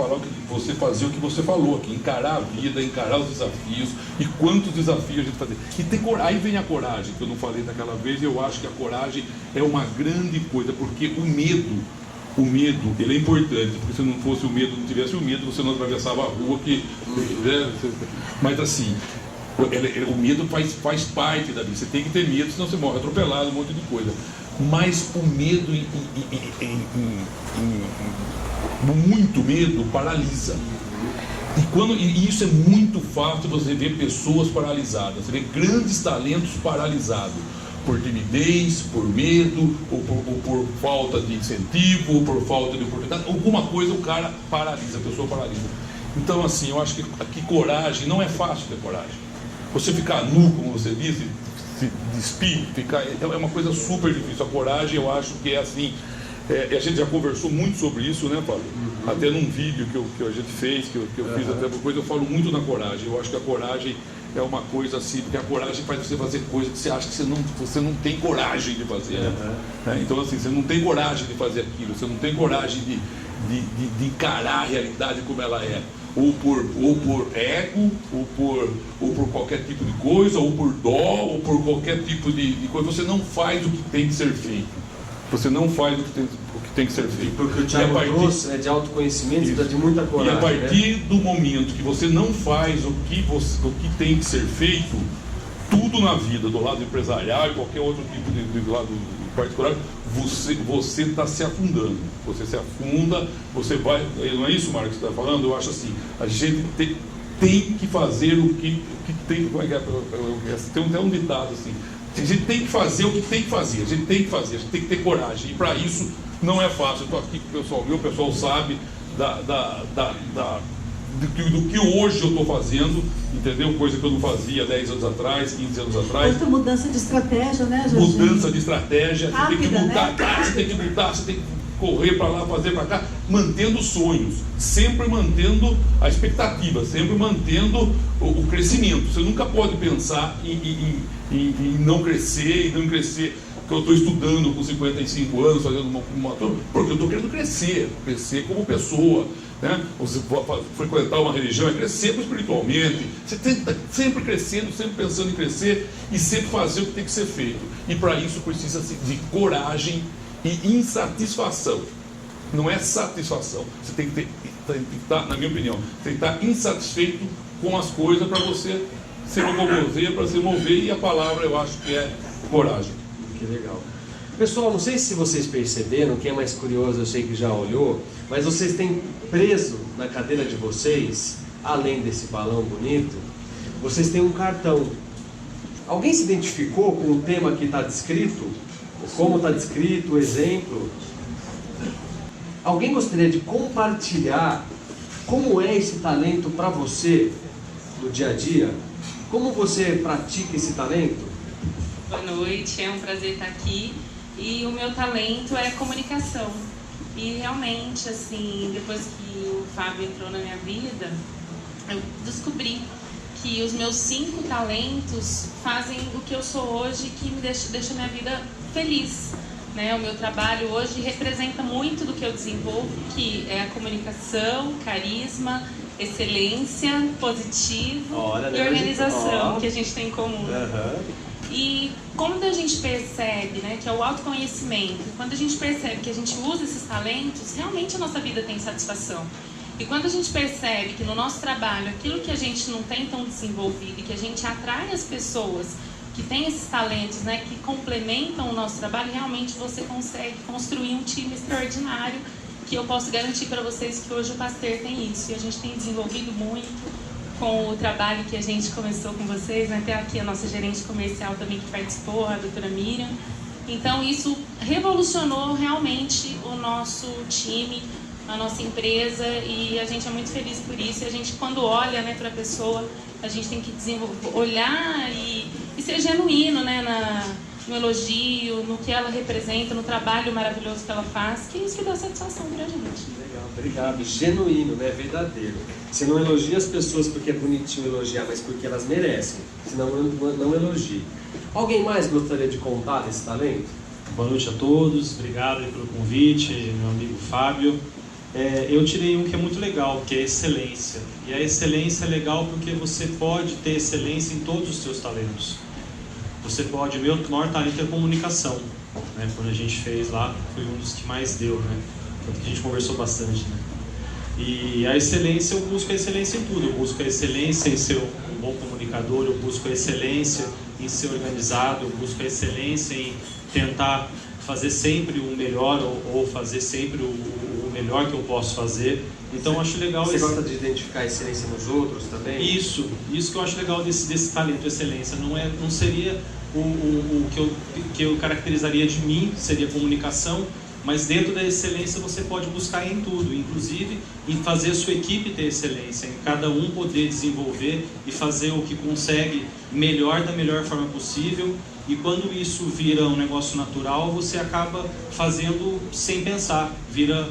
fazer o que você falou aqui, encarar a vida, encarar os desafios, e quantos desafios a gente fazer. E aí vem a coragem, que eu não falei daquela vez, e eu acho que a coragem é uma grande coisa, porque o medo, ele é importante, porque se não fosse o medo, não tivesse o medo, você não atravessava a rua, mas assim, o medo faz parte da vida, você tem que ter medo, senão você morre atropelado, um monte de coisa. Mas o medo, muito medo, paralisa. E isso é muito fácil, você ver pessoas paralisadas, você vê grandes talentos paralisados, por timidez, por medo, ou por falta de incentivo, ou por falta de oportunidade, alguma coisa o cara paralisa, a pessoa paralisa. Então assim, eu acho que coragem, não é fácil ter coragem. Você ficar nu, como você disse, se despir, é uma coisa super difícil. A coragem, eu acho que é assim, A gente já conversou muito sobre isso, né, Fábio? Até num vídeo que a gente fez, que eu fiz até depois, eu falo muito na coragem. Eu acho que a coragem é uma coisa assim, porque a coragem faz você fazer coisas que você acha que você não tem coragem de fazer. Né? Então, assim, você não tem coragem de fazer aquilo, você não tem coragem de encarar a realidade como ela é. Ou por ego, ou por qualquer tipo de coisa, ou por dó, ou por qualquer tipo de coisa. Você não faz o que tem que ser feito. Você não faz o que tem que ser feito. Porque o Thiago trouxe de autoconhecimento, de muita coragem. E a partir do momento que você não faz o que tem que ser feito, tudo na vida, do lado empresarial e qualquer outro tipo de lado particular, você está se afundando. Você se afunda, você vai... Não é isso, Marcos, que você está falando? Eu acho assim, a gente tem que fazer o que tem... Tem até um ditado assim, a gente tem que fazer o que tem que fazer, a gente tem que ter coragem. E para isso não é fácil. Eu estou aqui com o pessoal, o pessoal sabe do que hoje eu estou fazendo, entendeu? Coisa que eu não fazia 10 anos atrás, 15 anos atrás. Outra mudança de estratégia, né, Jorginho? Mudança de estratégia, rápida, você tem que mudar, né? Você tem que mudar, você tem que correr para lá, fazer para cá, mantendo sonhos, sempre mantendo a expectativa, sempre mantendo o crescimento. Você nunca pode pensar em não crescer, porque eu estou estudando com 55 anos, fazendo porque eu estou querendo crescer como pessoa. Né? Você frequentar uma religião é crescer espiritualmente. Você tem que estar sempre crescendo, sempre pensando em crescer e sempre fazer o que tem que ser feito. E para isso precisa de coragem e insatisfação. Não é satisfação. Você tem que estar, na minha opinião, tem que estar insatisfeito com as coisas para você se locomover, para se mover. E a palavra eu acho que é coragem. Que legal. Pessoal, não sei se vocês perceberam, quem é mais curioso eu sei que já olhou, mas vocês têm preso na cadeira de vocês, além desse balão bonito, vocês têm um cartão. Alguém se identificou com o tema que está descrito? Como está descrito, o exemplo? Alguém gostaria de compartilhar como é esse talento para você no dia a dia? Como você pratica esse talento? Boa noite, é um prazer estar aqui. E o meu talento é comunicação. E realmente, assim, depois que o Fábio entrou na minha vida, eu descobri que os meus 5 talentos fazem o que eu sou hoje, que me deixa minha vida feliz. Né? O meu trabalho hoje representa muito do que eu desenvolvo, que é a comunicação, carisma, excelência, positivo e organização, que a gente tem em comum. E quando a gente percebe, né, que é o autoconhecimento, quando a gente percebe que a gente usa esses talentos, realmente a nossa vida tem satisfação. E quando a gente percebe que no nosso trabalho, aquilo que a gente não tem tão desenvolvido e que a gente atrai as pessoas que têm esses talentos, né, que complementam o nosso trabalho, realmente você consegue construir um time extraordinário, que eu posso garantir para vocês que hoje o Pasteur tem isso. E a gente tem desenvolvido muito com o trabalho que a gente começou com vocês, né? Até aqui a nossa gerente comercial também que participou, a doutora Miriam. Então isso revolucionou realmente o nosso time, a nossa empresa, e a gente é muito feliz por isso. E a gente, quando olha, né, para a pessoa, a gente tem que olhar e ser genuíno, né, no elogio, no que ela representa, no trabalho maravilhoso que ela faz, que é isso que dá satisfação para a gente. Legal, obrigado. Genuíno, né? Verdadeiro. Você não elogia as pessoas porque é bonitinho elogiar, mas porque elas merecem. Senão não elogie. Alguém mais gostaria de contar desse talento? Boa noite a todos, obrigado pelo convite, meu amigo Fábio. Eu tirei um que é muito legal, que é a excelência. E a excelência é legal porque você pode ter excelência em todos os seus talentos. Você pode, o meu maior talento é comunicação, né? Quando a gente fez lá, foi um dos que mais deu, né? Tanto que a gente conversou bastante, né? E a excelência, eu busco a excelência em tudo. Eu busco a excelência em ser um bom comunicador, eu busco a excelência em ser organizado, eu busco a excelência em tentar fazer sempre o melhor ou fazer sempre o melhor que eu posso fazer. Então eu acho legal... Você gosta de identificar a excelência nos outros também? Isso que eu acho legal desse talento, excelência. Não seria o que eu caracterizaria de mim, seria comunicação, mas dentro da excelência você pode buscar em tudo, inclusive em fazer a sua equipe ter excelência, em cada um poder desenvolver e fazer o que consegue melhor da melhor forma possível E quando isso vira um negócio natural, você acaba fazendo sem pensar, vira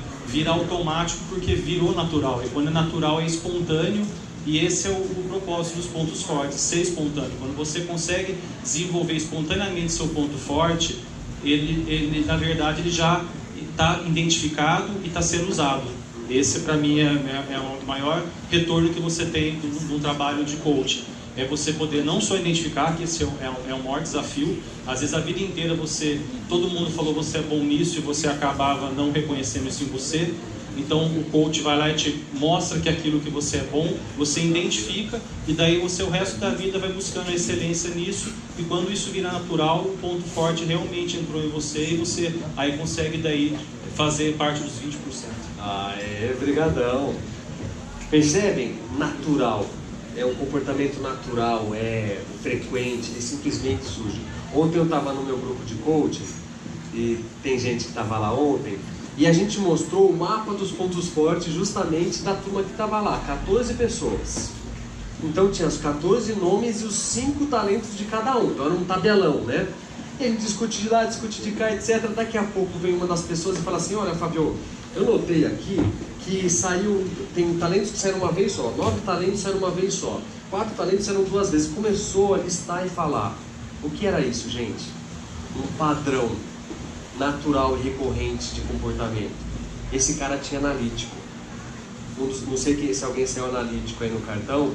automático porque virou natural. E quando é natural é espontâneo, e esse é o propósito dos pontos fortes, ser espontâneo. Quando você consegue desenvolver espontaneamente seu ponto forte, ele na verdade ele já está identificado e está sendo usado. Esse para mim é o maior retorno que você tem do trabalho de coaching. É você poder não só identificar, que esse é o maior desafio. Às vezes a vida inteira todo mundo falou você é bom nisso e você acabava não reconhecendo isso em você. Então o coach vai lá e te mostra que aquilo que você é bom, você identifica, e daí você o resto da vida vai buscando a excelência nisso, e quando isso vira natural, o ponto forte realmente entrou em você, e você aí consegue daí fazer parte dos 20%. Brigadão. Percebem? Natural. É um comportamento natural, é frequente, ele simplesmente surge. Ontem eu estava no meu grupo de coaching, e tem gente que estava lá ontem, e a gente mostrou o mapa dos pontos fortes justamente da turma que estava lá, 14 pessoas. Então tinha os 14 nomes e os 5 talentos de cada um, então era um tabelão, né? E a gente discute de lá, discute de cá, etc. Daqui a pouco vem uma das pessoas e fala assim: olha, Fabio, eu notei aqui que tem talentos que saíram uma vez só, 9 talentos saíram uma vez só, 4 talentos saíram 2 vezes. Começou a listar e falar. O que era isso, gente? Um padrão natural e recorrente de comportamento. Esse cara tinha analítico. Não sei se alguém saiu analítico aí no cartão.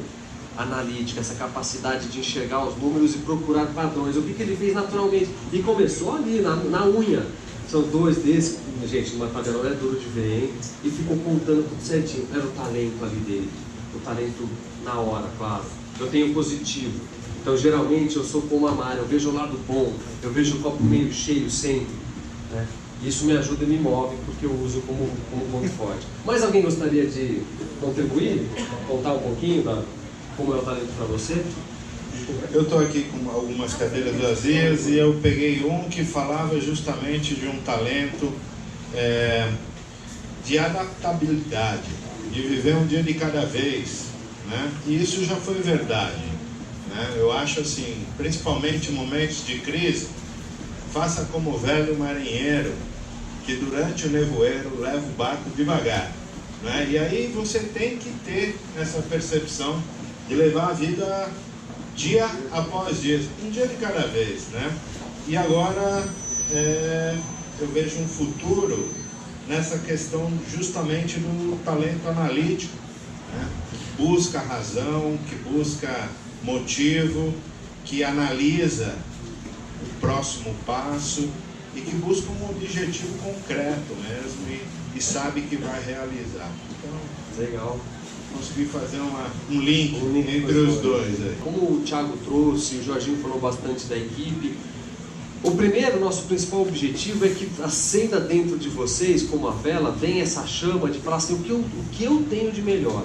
Analítica, essa capacidade de enxergar os números e procurar padrões. O que ele fez naturalmente? E começou ali, na unha. São 2 desses, gente, numa tabela é duro de ver, hein? E ficou contando tudo certinho. Era o talento ali dele. O talento na hora, claro. Eu tenho positivo. Então, geralmente, eu sou como a Mari. Eu vejo o lado bom. Eu vejo o copo meio cheio sempre. Né? Isso me ajuda e me move, porque eu uso como ponto forte. Mas alguém gostaria de contribuir? Contar um pouquinho como é o talento para você? Eu estou aqui com algumas cadeiras vazias e eu peguei um que falava justamente de um talento de adaptabilidade, de viver um dia de cada vez, né? E isso já foi verdade, né? Eu acho assim, principalmente em momentos de crise, faça como o velho marinheiro que durante o nevoeiro leva o barco devagar, né? E aí você tem que ter essa percepção de levar a vida dia após dia, um dia de cada vez, né? E agora eu vejo um futuro nessa questão justamente do talento analítico, né? Que busca razão, que busca motivo, que analisa o próximo passo e que busca um objetivo concreto mesmo e sabe que vai realizar. Então, legal. Consegui fazer um link entre os dois aí. Como o Thiago trouxe, o Jorginho falou bastante da equipe, nosso principal objetivo é que acenda dentro de vocês, como a vela, vem essa chama de falar assim, o que eu tenho de melhor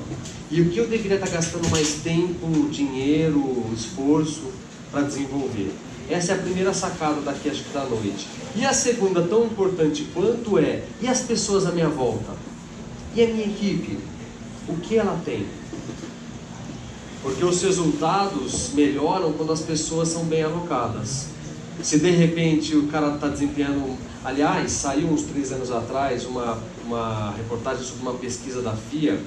e o que eu deveria estar gastando mais tempo, dinheiro, esforço para desenvolver. Essa é a primeira sacada daqui, acho que da noite. E a segunda, tão importante quanto e as pessoas à minha volta? E a minha equipe? O que ela tem? Porque os resultados melhoram quando as pessoas são bem alocadas. Se de repente o cara está desempenhando... Aliás, saiu uns 3 anos atrás uma reportagem sobre uma pesquisa da FIA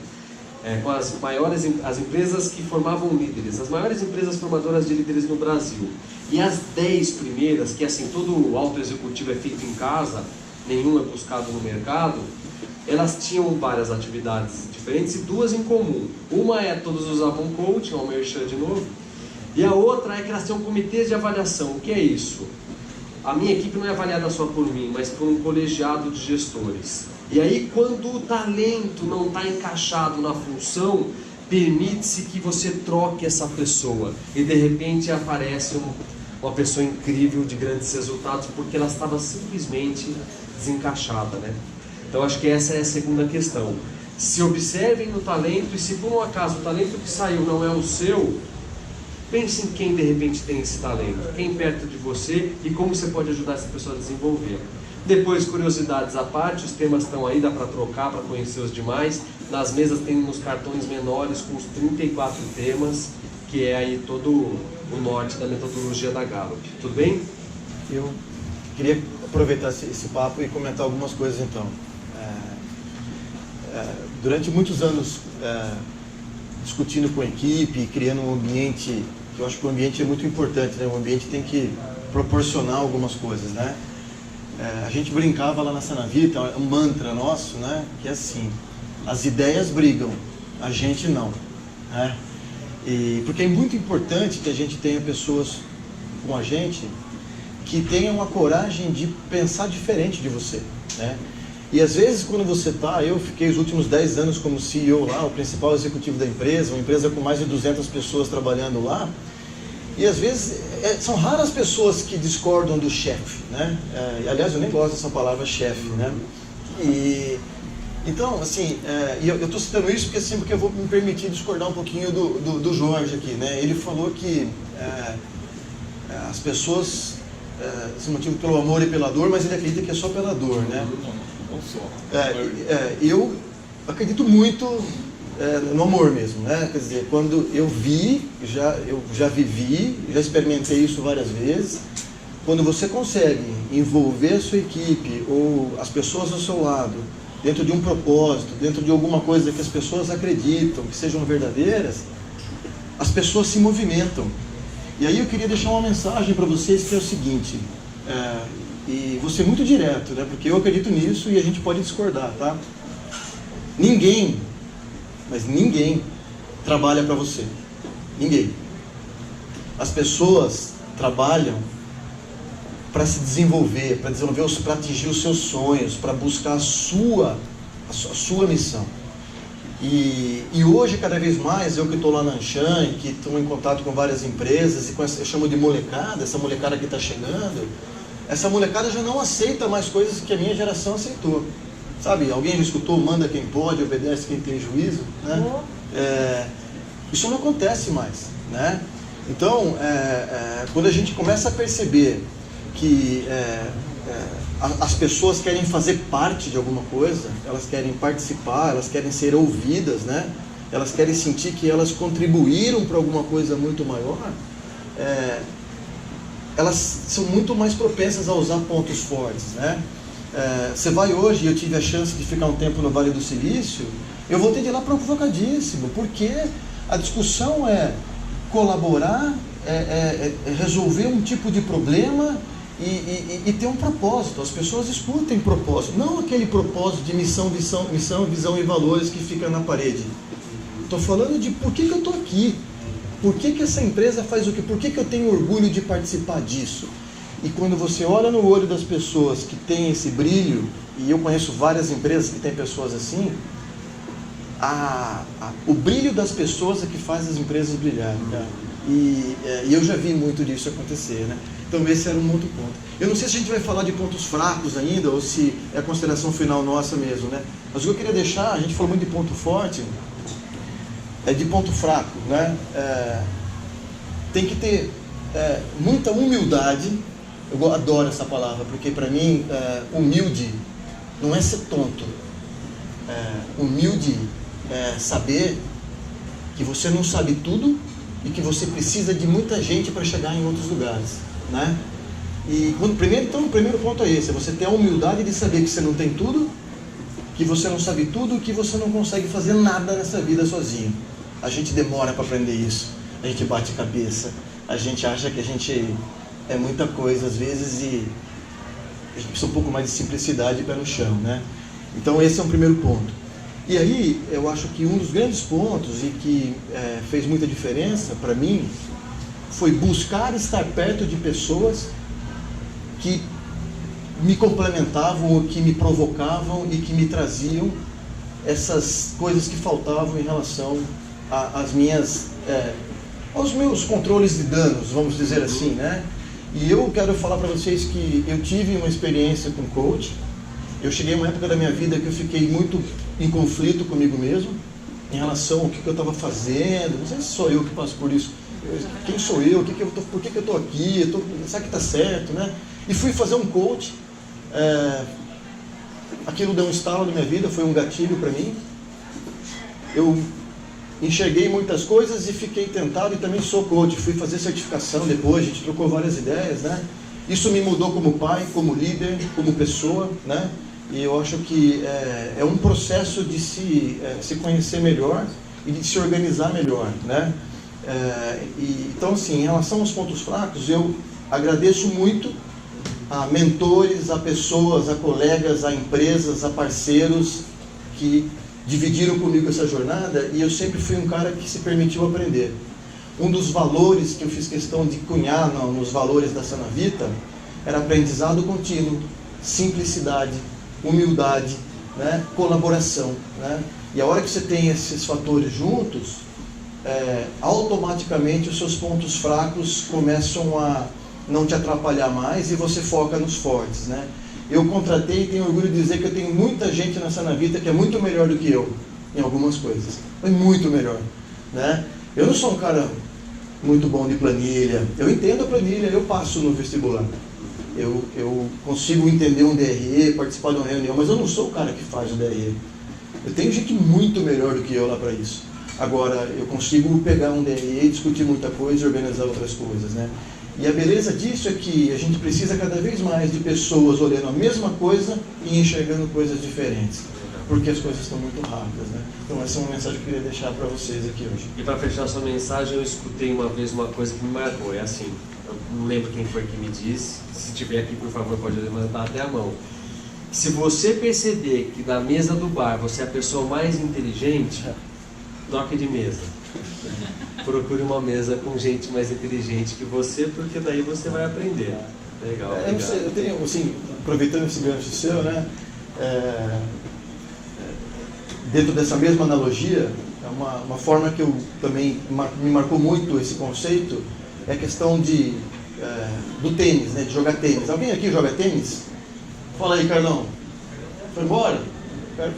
com as empresas que formavam líderes, as maiores empresas formadoras de líderes no Brasil. E as 10 primeiras, que assim, todo o alto executivo é feito em casa, nenhum é buscado no mercado, elas tinham várias atividades diferentes e 2 em comum. Uma todos usavam coaching, ao merchan de novo, e a outra é que elas tinham comitês de avaliação. O que é isso? A minha equipe não é avaliada só por mim, mas por um colegiado de gestores. E aí, quando o talento não está encaixado na função, permite-se que você troque essa pessoa. E de repente aparece uma pessoa incrível de grandes resultados, porque ela estava simplesmente desencaixada, né? Então acho que essa é a segunda questão. Se observem no talento, e se por um acaso o talento que saiu não é o seu, pense em quem de repente tem esse talento, quem perto de você e como você pode ajudar essa pessoa a desenvolver. Depois, curiosidades à parte, os temas estão aí, dá para trocar, para conhecer os demais. Nas mesas tem uns cartões menores com os 34 temas, que é aí todo o norte da metodologia da Gallup. Tudo bem? eu queria aproveitar esse papo e comentar algumas coisas então. Durante muitos anos discutindo com a equipe, criando um ambiente, que eu acho que o ambiente é muito importante, né? O ambiente tem que proporcionar algumas coisas, né? A gente brincava lá na Sanavita, um mantra nosso, né? Que é assim: as ideias brigam, a gente não, né? Porque é muito importante que a gente tenha pessoas com a gente que tenham a coragem de pensar diferente de você, né? E às vezes quando você eu fiquei os últimos 10 anos como CEO lá, o principal executivo da empresa, uma empresa com mais de 200 pessoas trabalhando lá, e às vezes são raras as pessoas que discordam do chefe, né? Aliás, eu nem gosto dessa palavra chefe, né? Então, assim, eu estou citando isso porque eu vou me permitir discordar um pouquinho do Jorge aqui, né? Ele falou que as pessoas se motivam pelo amor e pela dor, mas ele acredita que é só pela dor, né? Não só. Eu acredito muito no amor mesmo, né? Quer dizer, quando eu já vivi, já experimentei isso várias vezes. Quando você consegue envolver a sua equipe ou as pessoas ao seu lado dentro de um propósito, dentro de alguma coisa que as pessoas acreditam, que sejam verdadeiras, as pessoas se movimentam. E aí eu queria deixar uma mensagem para vocês que é o seguinte, e vou ser muito direto, né? Porque eu acredito nisso e a gente pode discordar, tá? Ninguém, mas ninguém trabalha para você. Ninguém. As pessoas trabalham para se desenvolver, para atingir os seus sonhos, para buscar a sua missão. E hoje, cada vez mais, eu que estou lá na Anshan, que estou em contato com várias empresas, e eu chamo de molecada, essa molecada que está chegando, essa molecada já não aceita mais coisas que a minha geração aceitou. Sabe, alguém já escutou, manda quem pode, obedece quem tem juízo, né? Isso não acontece mais, né? Então, quando a gente começa a perceber que as pessoas querem fazer parte de alguma coisa, elas querem participar, elas querem ser ouvidas, né? Elas querem sentir que elas contribuíram para alguma coisa muito maior, elas são muito mais propensas a usar pontos fortes, né? Você vai hoje, eu tive a chance de ficar um tempo no Vale do Silício, eu voltei de lá provocadíssimo, porque a discussão é colaborar, resolver um tipo de problema e ter um propósito. As pessoas escutem propósito, não aquele propósito de missão, visão e valores que fica na parede. Estou falando de por que eu estou aqui, por que essa empresa faz o quê, por que eu tenho orgulho de participar disso. E quando você olha no olho das pessoas que têm esse brilho, e eu conheço várias empresas que têm pessoas assim, o brilho das pessoas é que faz as empresas brilharem, né? E eu já vi muito disso acontecer, né? Então esse era um outro ponto. Eu não sei se a gente vai falar de pontos fracos ainda, ou se é a consideração final nossa mesmo, né? Mas o que eu queria deixar, a gente falou muito de ponto forte, de ponto fraco, né? Tem que ter muita humildade. Eu adoro essa palavra, porque para mim, humilde não é ser tonto. Humilde é saber que você não sabe tudo e que você precisa de muita gente para chegar em outros lugares, né? E o primeiro ponto é esse, é você ter a humildade de saber que você não tem tudo, que você não sabe tudo, que você não consegue fazer nada nessa vida sozinho. A gente demora para aprender isso, a gente bate cabeça, a gente acha que a gente é muita coisa às vezes e a gente precisa um pouco mais de simplicidade e pé no chão, né? Então esse é um primeiro ponto. E aí eu acho que um dos grandes pontos e que fez muita diferença para mim foi buscar estar perto de pessoas que me complementavam, ou que me provocavam e que me traziam essas coisas que faltavam em relação aos meus controles de danos, vamos dizer assim, né? E eu quero falar para vocês que eu tive uma experiência com coach. Eu cheguei a uma época da minha vida que eu fiquei muito em conflito comigo mesmo, em relação ao que eu estava fazendo. Não sei se sou eu que passo por isso. Quem sou eu? Por que eu estou aqui? Será que está certo, né? E fui fazer um coach. Aquilo deu um estalo na minha vida, foi um gatilho para mim. Eu enxerguei muitas coisas e fiquei tentado, e também sou coach. Fui fazer certificação depois, a gente trocou várias ideias, né? Isso me mudou como pai, como líder, como pessoa, né? E eu acho que é um processo de se conhecer melhor e de se organizar melhor, né? Então, assim, em relação aos pontos fracos, eu agradeço muito a mentores, a pessoas, a colegas, a empresas, a parceiros que dividiram comigo essa jornada, e eu sempre fui um cara que se permitiu aprender. Um dos valores que eu fiz questão de cunhar nos valores da Sanavita era aprendizado contínuo, simplicidade, humildade, né? Colaboração, né? E a hora que você tem esses fatores juntos, automaticamente os seus pontos fracos começam a não te atrapalhar mais e você foca nos fortes, né? Eu contratei e tenho orgulho de dizer que eu tenho muita gente na Sanavita que é muito melhor do que eu em algumas coisas, é muito melhor, né? Eu não sou um cara muito bom de planilha, eu entendo a planilha, eu passo no vestibular, eu consigo entender um DRE, participar de uma reunião, mas eu não sou o cara que faz o DRE. Eu tenho gente muito melhor do que eu lá para isso. Agora, eu consigo pegar um DRE, discutir muita coisa e organizar outras coisas, né? E a beleza disso é que a gente precisa cada vez mais de pessoas olhando a mesma coisa e enxergando coisas diferentes, porque as coisas estão muito rápidas, né? Então essa é uma mensagem que eu queria deixar para vocês aqui hoje. E para fechar sua mensagem, eu escutei uma vez uma coisa que me marcou, é assim, eu não lembro quem foi que me disse, se tiver aqui, por favor, pode levantar até a mão. Se você perceber que na mesa do bar você é a pessoa mais inteligente, troque de mesa. Procure uma mesa com gente mais inteligente que você, porque daí você vai aprender. Legal. Eu tenho, assim, aproveitando esse gancho seu, né? Dentro dessa mesma analogia, uma forma que eu também me marcou muito esse conceito é a questão do tênis, né? De jogar tênis. Alguém aqui joga tênis? Fala aí, Carlão. Foi embora?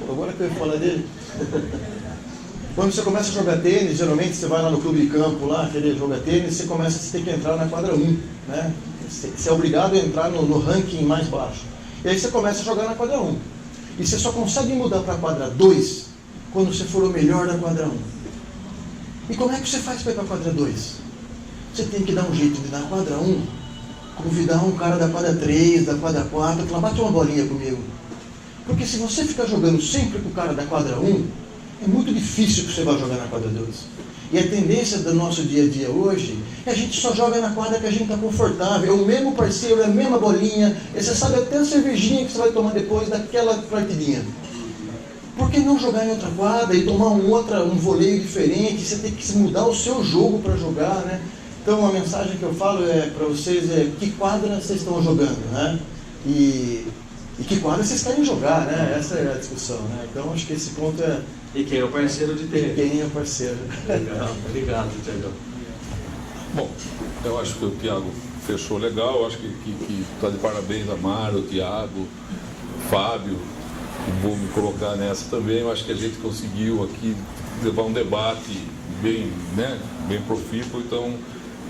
Agora que eu ia falar dele. Quando você começa a jogar tênis, geralmente você vai lá no clube de campo, lá, querer jogar tênis, você tem que entrar na quadra 1, né? Você é obrigado a entrar no ranking mais baixo. E aí você começa a jogar na quadra 1. E você só consegue mudar para a quadra 2 quando você for o melhor da quadra 1. E como é que você faz para ir para a quadra 2? Você tem que dar um jeito de na quadra 1, convidar um cara da quadra 3, da quadra 4, para bate uma bolinha comigo. Porque se você ficar jogando sempre com o cara da quadra 1, é muito difícil que você vá jogar na quadra 2. E a tendência do nosso dia a dia hoje é a gente só joga na quadra que a gente está confortável. É o mesmo parceiro, é a mesma bolinha. E você sabe até a cervejinha que você vai tomar depois daquela partidinha. Por que não jogar em outra quadra e tomar um voleio diferente? Você tem que mudar o seu jogo para jogar, né? Então a mensagem que eu falo para vocês é que quadra vocês estão jogando, né? E que quadra vocês querem jogar, né? Essa é a discussão, né? Então acho que esse ponto é... E quem é o parceiro de ter? Quem é o parceiro. Legal, obrigado, Tiago. Bom, eu acho que o Tiago fechou legal, eu acho que está de parabéns a Mara, o Tiago, o Fábio, vou me colocar nessa também. Eu acho que a gente conseguiu aqui levar um debate bem, né, bem profícuo, então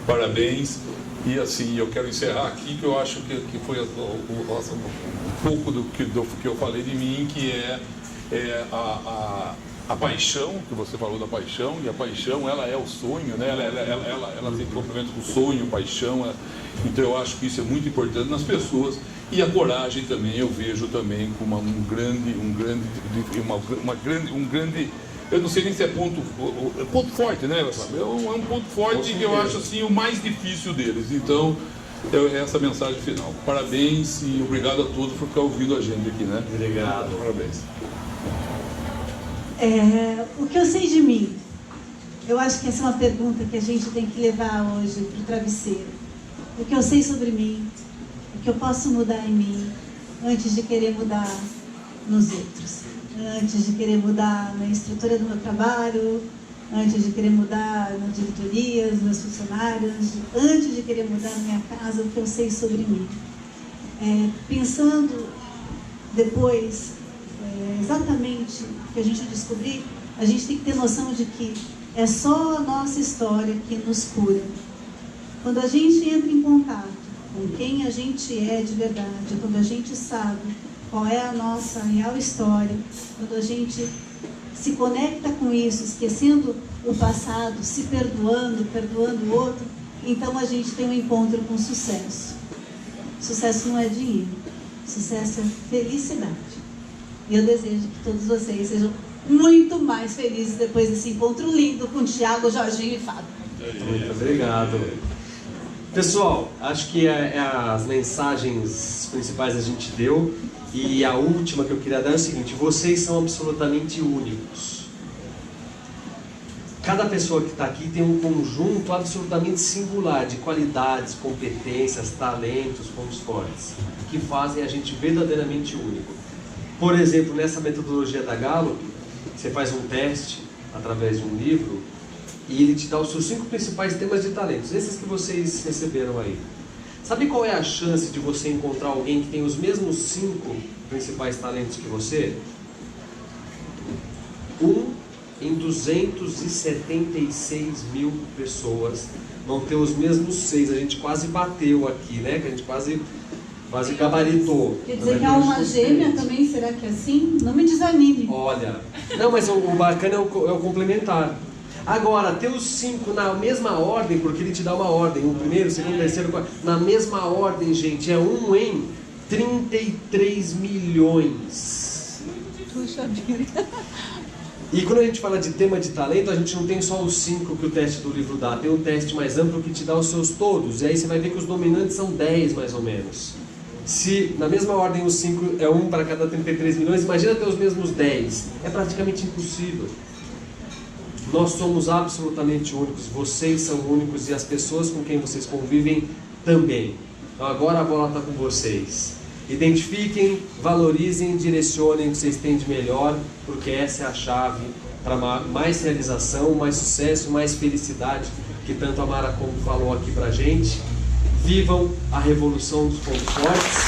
parabéns. E assim, eu quero encerrar aqui, que eu acho que foi um pouco do que eu falei de mim, que é a paixão, que você falou da paixão, e a paixão, ela é o sonho, né? Ela tem complemento com o sonho, paixão, então eu acho que isso é muito importante nas pessoas. E a coragem também, eu vejo também como um grande, eu não sei nem se é ponto forte, né? É um ponto forte que eu acho assim o mais difícil deles. Então, é essa mensagem final. Parabéns e obrigado a todos por ficar ouvindo a gente aqui, né? Obrigado. Parabéns. O que eu sei de mim? Eu acho que essa é uma pergunta que a gente tem que levar hoje para o travesseiro. O que eu sei sobre mim, o que eu posso mudar em mim, antes de querer mudar nos outros, antes de querer mudar na estrutura do meu trabalho, antes de querer mudar na diretoria, nos meus funcionários, antes de querer mudar na minha casa, o que eu sei sobre mim. Pensando depois exatamente o que a gente descobrir, a gente tem que ter noção de que é só a nossa história que nos cura. Quando a gente entra em contato com quem a gente é de verdade, quando a gente sabe qual é a nossa real história, quando a gente se conecta com isso, esquecendo o passado, se perdoando o outro, então a gente tem um encontro com sucesso. Sucesso não é dinheiro, sucesso é felicidade. E eu desejo que todos vocês sejam muito mais felizes depois desse encontro lindo com Tiago, Jorginho e Fábio. Muito obrigado. Pessoal, acho que as mensagens principais a gente deu. E a última que eu queria dar é o seguinte: vocês são absolutamente únicos. Cada pessoa que está aqui tem um conjunto absolutamente singular de qualidades, competências, talentos, pontos fortes, que fazem a gente verdadeiramente único. Por exemplo, nessa metodologia da Gallup, você faz um teste através de um livro e ele te dá os seus 5 principais temas de talentos, esses que vocês receberam aí. Sabe qual é a chance de você encontrar alguém que tem os mesmos 5 principais talentos que você? 1 em 276 mil pessoas vão ter os mesmos 6. A gente quase bateu aqui, né? Que a gente quase gabaritou. Quer dizer que há uma gêmea também, será que é assim? Não me desanime. Olha, não, mas o bacana é o complementar. Agora, ter os 5 na mesma ordem, porque ele te dá uma ordem, o primeiro, o segundo, o terceiro, o quarto, na mesma ordem, gente, é 1 em 33 milhões. Puxa vida. E quando a gente fala de tema de talento, a gente não tem só os 5 que o teste do livro dá, tem um teste mais amplo que te dá os seus todos, e aí você vai ver que os dominantes são 10 mais ou menos. Se na mesma ordem os 5 é 1 para cada 33 milhões, imagina ter os mesmos 10, é praticamente impossível. Nós somos absolutamente únicos, vocês são únicos e as pessoas com quem vocês convivem também. Então agora a bola está com vocês. Identifiquem, valorizem, direcionem o que vocês têm de melhor, porque essa é a chave para mais realização, mais sucesso, mais felicidade, que tanto a Mara como falou aqui pra gente. Vivam a revolução dos pontos fortes.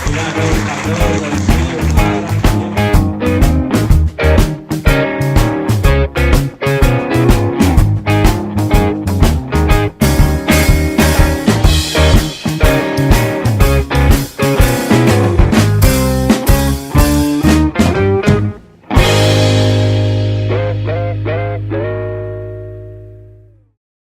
Obrigado.